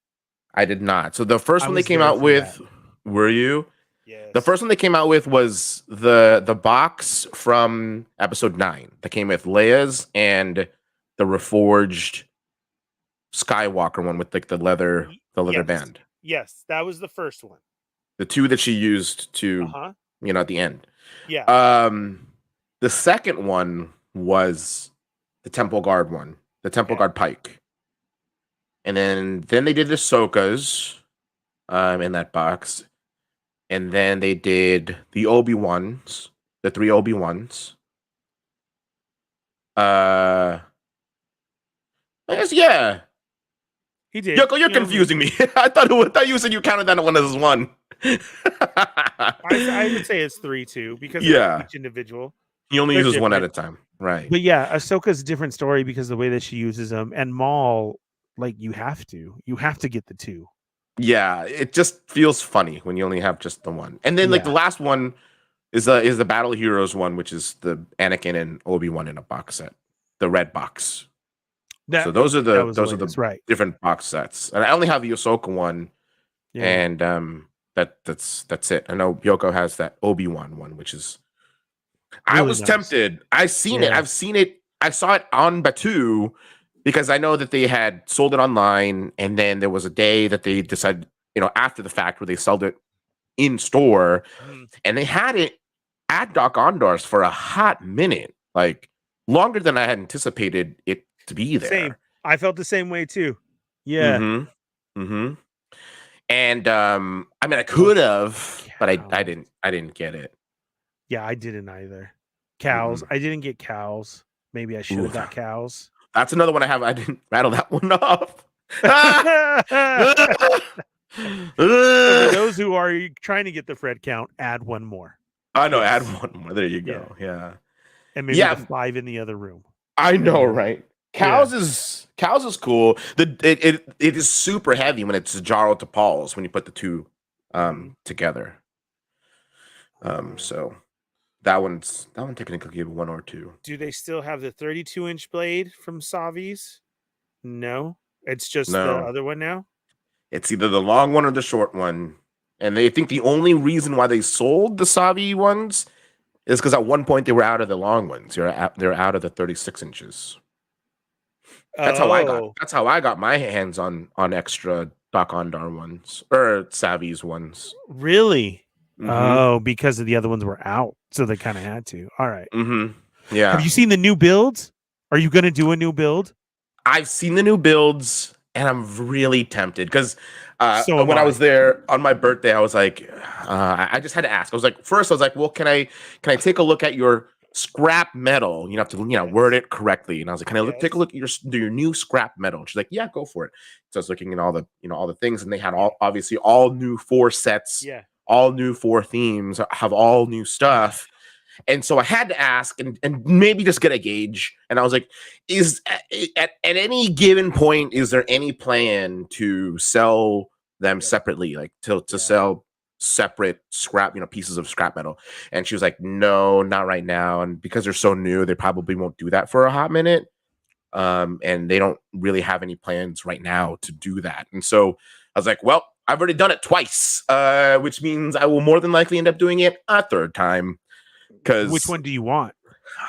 I did not. So the first I one they was came there out for with. that. Were you? Yes. The first one they came out with was the box from episode 9 that came with Leia's and the reforged Skywalker one with like the leather Yes. band. Yes, that was the first one. The 2 that she used to at the end. Yeah. The second one was the Temple Guard one, the Temple Guard Pike. And then they did the Ahsoka's in that box. And then they did the Obi-Wans, the 3 Obi-Wans. I guess, yeah. He did. Yoko, you're confusing me. I thought you said you counted that one as one. I would say it's 3 too, because Yeah. of each individual. He only They're uses one at different. a time. Right. But yeah, Ahsoka's a different story because of the way that she uses them. And Maul, like you have to get the 2. Yeah, it just feels funny when you only have just the one. And then like the last one is the Battle Heroes one, which is the Anakin and Obi-Wan in a box set, the red box. So those are the right. different box sets. And I only have the Ahsoka one, and that's it. I know Yoko has that Obi-Wan one, which is really I was tempted. I've seen it. I saw it on Batu because I know that they had sold it online, and then there was a day that they decided, after the fact, where they sold it in store, and they had it at Doc Ondar's for a hot minute, like longer than I had anticipated it to be there. Same. I felt the same way too. Yeah. And I mean, I could have, but I didn't get it. Yeah, I didn't either. Cows. I didn't get cows. Maybe I should have got cows. That's another one I have. I didn't rattle that one off. For those who are trying to get the Fred count, add one more. I know, add one more. There you go. Yeah. And maybe the 5 in the other room. I know, right? Cows is cool. It is super heavy when it's Jaro to Paul's when you put the 2 together. So that one technically give 1 or 2. Do they still have the 32-inch blade from Savi's? No, it's just the other one now. It's either the long one or the short one, and they think the only reason why they sold the Savi ones is because at one point they were out of the long ones. They're out of the 36 inches. That's how I got my hands on extra Doc Ondar ones or Savi's ones. Really? Oh, because of the other ones were out, so they kind of had to. All right. Yeah. Have you seen the new builds? Are you going to do a new build? I've seen the new builds, and I'm really tempted because when I was there on my birthday, I was like, I just had to ask. I was like, well, can I take a look at your scrap metal? You have to, word it correctly. And I was like, can I take a look at your new scrap metal? And she's like, yeah, go for it. So I was looking at all the things, and they had obviously all new 4 sets. Yeah. All new 4 themes, have all new stuff. And so I had to ask and maybe just get a gauge. And I was like, is at any given point, is there any plan to sell them separately? Like to sell separate scrap, pieces of scrap metal. And she was like, no, not right now. And because they're so new, they probably won't do that for a hot minute. And they don't really have any plans right now to do that. And so I was like, well, I've already done it twice, which means I will more than likely end up doing it a third time. Because which one do you want?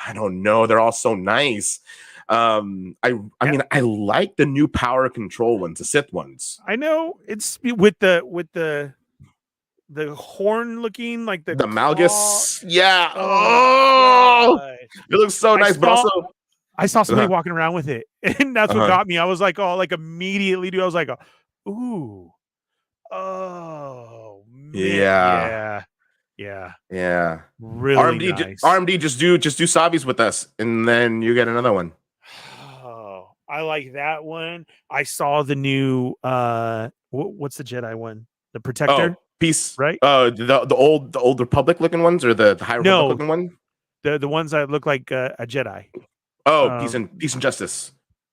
I don't know. They're all so nice. I mean, I like the new power control ones, the Sith ones. I know it's with the horn looking like the Malgus. Yeah. Oh, it looks so nice. But also, I saw somebody walking around with it, and that's what got me. I was like, oh, like immediately, dude. I was like, ooh, oh, man. Yeah. Really nice. RMD, just do Savis with us, and then you get another one. Oh, I like that one. I saw the new what's the Jedi one? The Protector. Peace, right? The old Republic looking ones, or the High Republic looking one? The ones that look like a Jedi. Oh, peace and justice.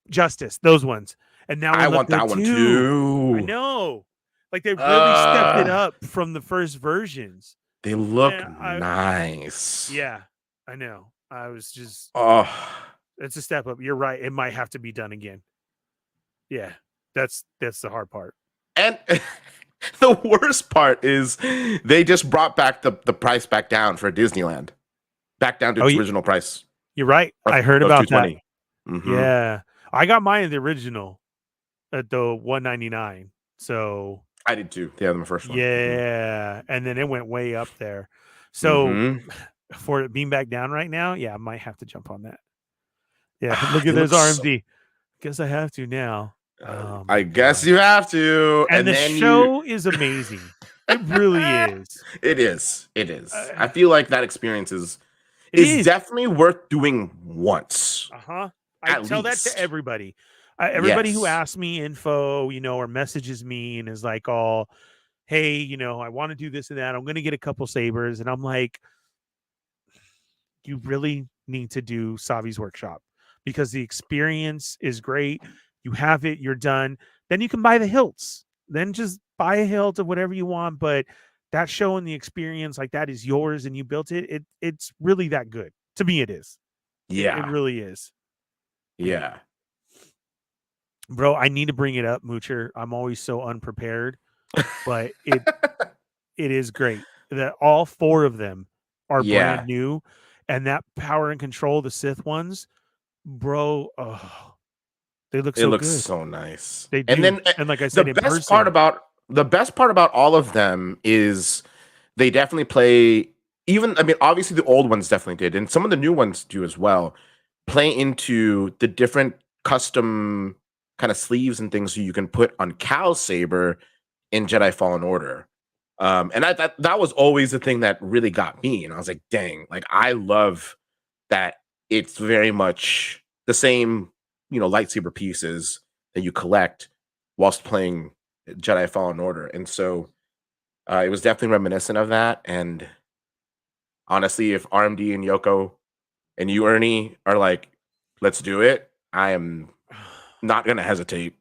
Justice, those ones. And now I want that one too. I know. Like they really stepped it up from the first versions. They look nice. Yeah, I know. I was just it's a step up. You're right. It might have to be done again. Yeah. That's the hard part. And the worst part is they just brought back the price back down for Disneyland. Back down to its original price. You're right. I heard about that. Mm-hmm. Yeah. I got mine in the original at the $199. So I did too. Yeah, my first one. Yeah. And then it went way up there. So for it being back down right now, yeah, I might have to jump on that. Yeah. Look at this RMD. Guess I have to now. I guess you have to. And the show is amazing. It really is. It is. I feel like that experience is definitely worth doing once. I tell that to everybody. Everybody who asks me info, or messages me and is like, oh, hey, I want to do this and that. I'm going to get a couple sabers. And I'm like, you really need to do Savi's workshop because the experience is great. You have it, you're done. Then you can buy the hilts. Then just buy a hilt of whatever you want. But that show and the experience, like that is yours and you built it. It's really that good. To me, it is. Yeah. It really is. Yeah. Bro, I need to bring it up, Moocher. I'm always so unprepared. But it is great. That all four of them are brand new. And that power and control, the Sith ones, bro, they look so good. So nice. They do. And like I said, the best part about all of them is they definitely play. Obviously the old ones definitely did, and some of the new ones do as well. Play into the different custom kind of sleeves and things you can put on Cal's saber in Jedi Fallen Order. And that was always the thing that really got me. And I was like, dang, like I love that it's very much the same, lightsaber pieces that you collect whilst playing Jedi Fallen Order. And so it was definitely reminiscent of that. And honestly, if RMD and Yoko and you, Ernie, are like, let's do it, I am not going to hesitate.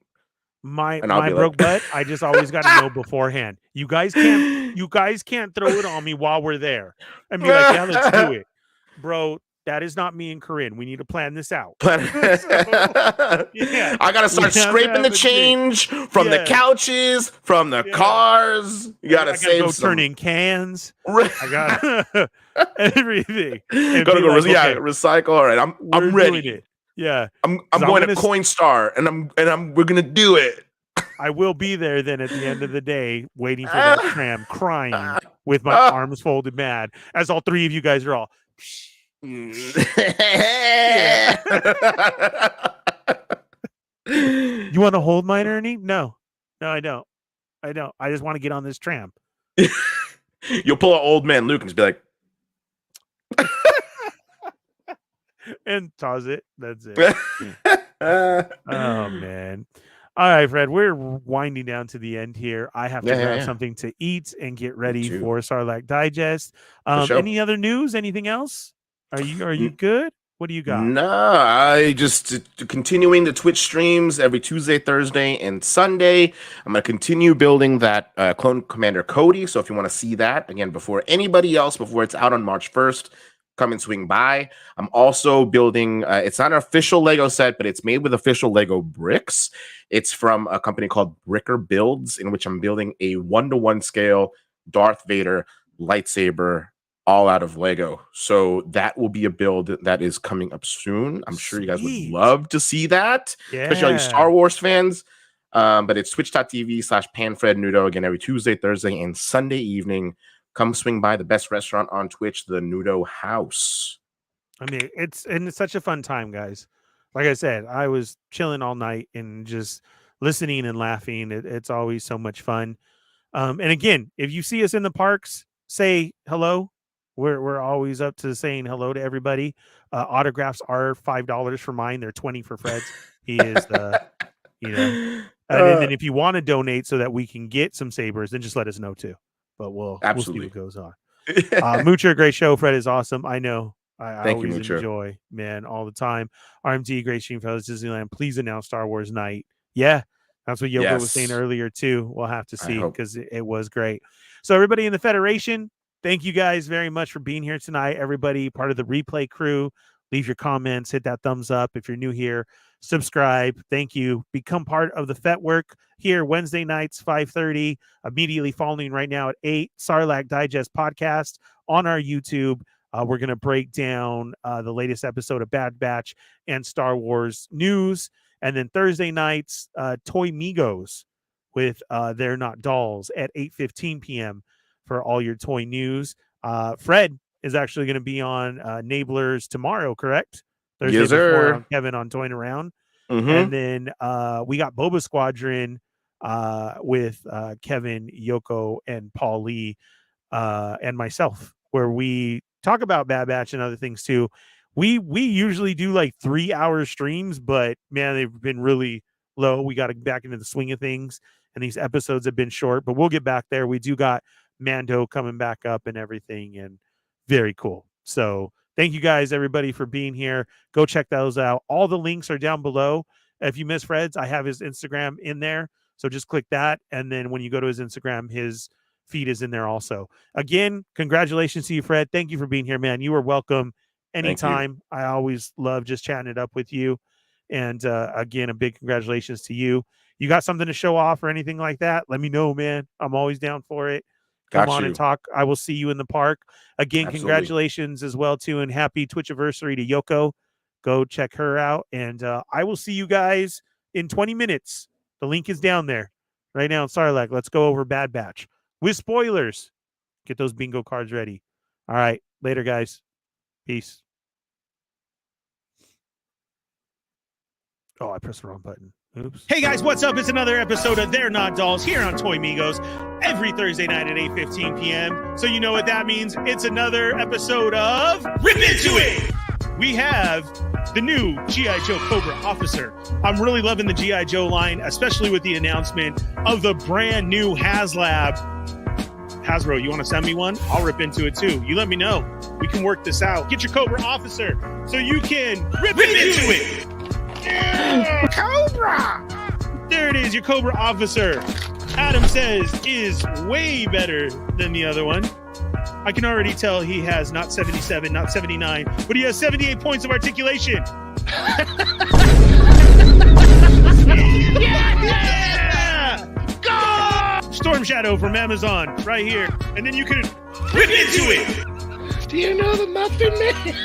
My broke butt, I just always got to know beforehand. You guys can't throw it on me while we're there and be like, yeah, let's do it. Bro, that is not me and Corinne. We need to plan this out. I gotta start scraping the change from the couches, from the cars. You gotta save some. Turn in cans. I got everything. Gotta go recycle. All right, I'm ready. Yeah, I'm going to Coinstar, and we're gonna do it. I will be there then at the end of the day, waiting for that tram, crying with my arms folded, mad as all three of you guys are all. You want to hold mine, Ernie? No, I don't. I just want to get on this tram. You'll pull an old man Luke and just be like, and toss it. That's it. Oh man. All right, Fred, we're winding down to the end here. I have to grab something to eat and get ready for Sarlacc Digest. Any other news? Anything else? Are you good? What do you got? No, I just continuing the Twitch streams every Tuesday, Thursday, and Sunday. I'm going to continue building that Clone Commander Cody. So if you want to see that, again, before anybody else, before it's out on March 1st, come and swing by. I'm also building, it's not an official Lego set, but it's made with official Lego bricks. It's from a company called Bricker Builds, in which I'm building a 1-to-1 scale Darth Vader lightsaber all out of Lego. So that will be a build that is coming up soon. I'm sure you guys would love to see that, especially all you Star Wars fans. But it's twitch.tv/PanFredNudo, again, every Tuesday, Thursday, and Sunday evening. Come swing by the best restaurant on Twitch, the Nudo House. I mean, it's such a fun time, guys. Like I said, I was chilling all night and just listening and laughing. It's always so much fun. And again, if you see us in the parks, say hello. We're always up to saying hello to everybody. Autographs are $5 for mine. They're 20 for Fred's. He is the, and then if you want to donate so that we can get some sabers, then just let us know too. But we'll see what goes on. Moocher, great show. Fred is awesome. I know. I always enjoy, man, all the time. RMT, great stream, fellas. Disneyland, please announce Star Wars night. Yeah, that's what Yoko was saying earlier too. We'll have to see because it was great. So everybody in the Federation, thank you guys very much for being here tonight. Everybody, part of the replay crew, leave your comments, hit that thumbs up. If you're new here, subscribe. Thank you. Become part of the Fett work here Wednesday nights, 5:30, immediately following right now at 8, Sarlacc Digest podcast on our YouTube. We're going to break down the latest episode of Bad Batch and Star Wars news. And then Thursday nights, Toy Migos with They're Not Dolls at 8:15 p.m. for all your toy news. Fred is actually going to be on Nablers tomorrow, correct? Thursday yes, sir. On Kevin on Toying Around. And then we got Boba Squadron with Kevin, Yoko, and Paul Lee and myself, where we talk about Bad Batch and other things too. We usually do like 3-hour streams, but man, they've been really low. We got to get back into the swing of things, and these episodes have been short, but we'll get back there. We do got Mando coming back up and everything, and very cool. So thank you guys, everybody, for being here. Go check those out. All the links are down below. If you miss Fred's, I have his Instagram in there, so just click that, and then when you go to his Instagram, his feed is in there also. Again, congratulations to you, Fred. Thank you for being here, man. You are welcome anytime. I always love just chatting it up with you. And again, a big congratulations to you. You got something to show off or anything like that? Let me know, man. I'm always down for it. Come on and talk. I will see you in the park. Again, congratulations as well, too, and happy Twitchiversary to Yoko. Go check her out. And I will see you guys in 20 minutes. The link is down there right now in Sarlacc. Let's go over Bad Batch with spoilers. Get those bingo cards ready. All right. Later, guys. Peace. Oh, I pressed the wrong button. Oops. Hey guys, what's up? It's another episode of They're Not Dolls here on Toy Migos every Thursday night at 8:15 p.m. So you know what that means. It's another episode of Rip Into It. We have the new G.I. Joe Cobra Officer. I'm really loving the G.I. Joe line, especially with the announcement of the brand new HasLab. Hasbro, you want to send me one? I'll rip into it too. You let me know. We can work this out. Get your Cobra Officer so you can rip into it. Yeah, Cobra! There it is, your Cobra Officer. Adam says is way better than the other one. I can already tell he has not 77, not 79, but he has 78 points of articulation. Yeah! Go! Storm Shadow from Amazon, right here. And then you can rip into it. Do you know the Muffin Man?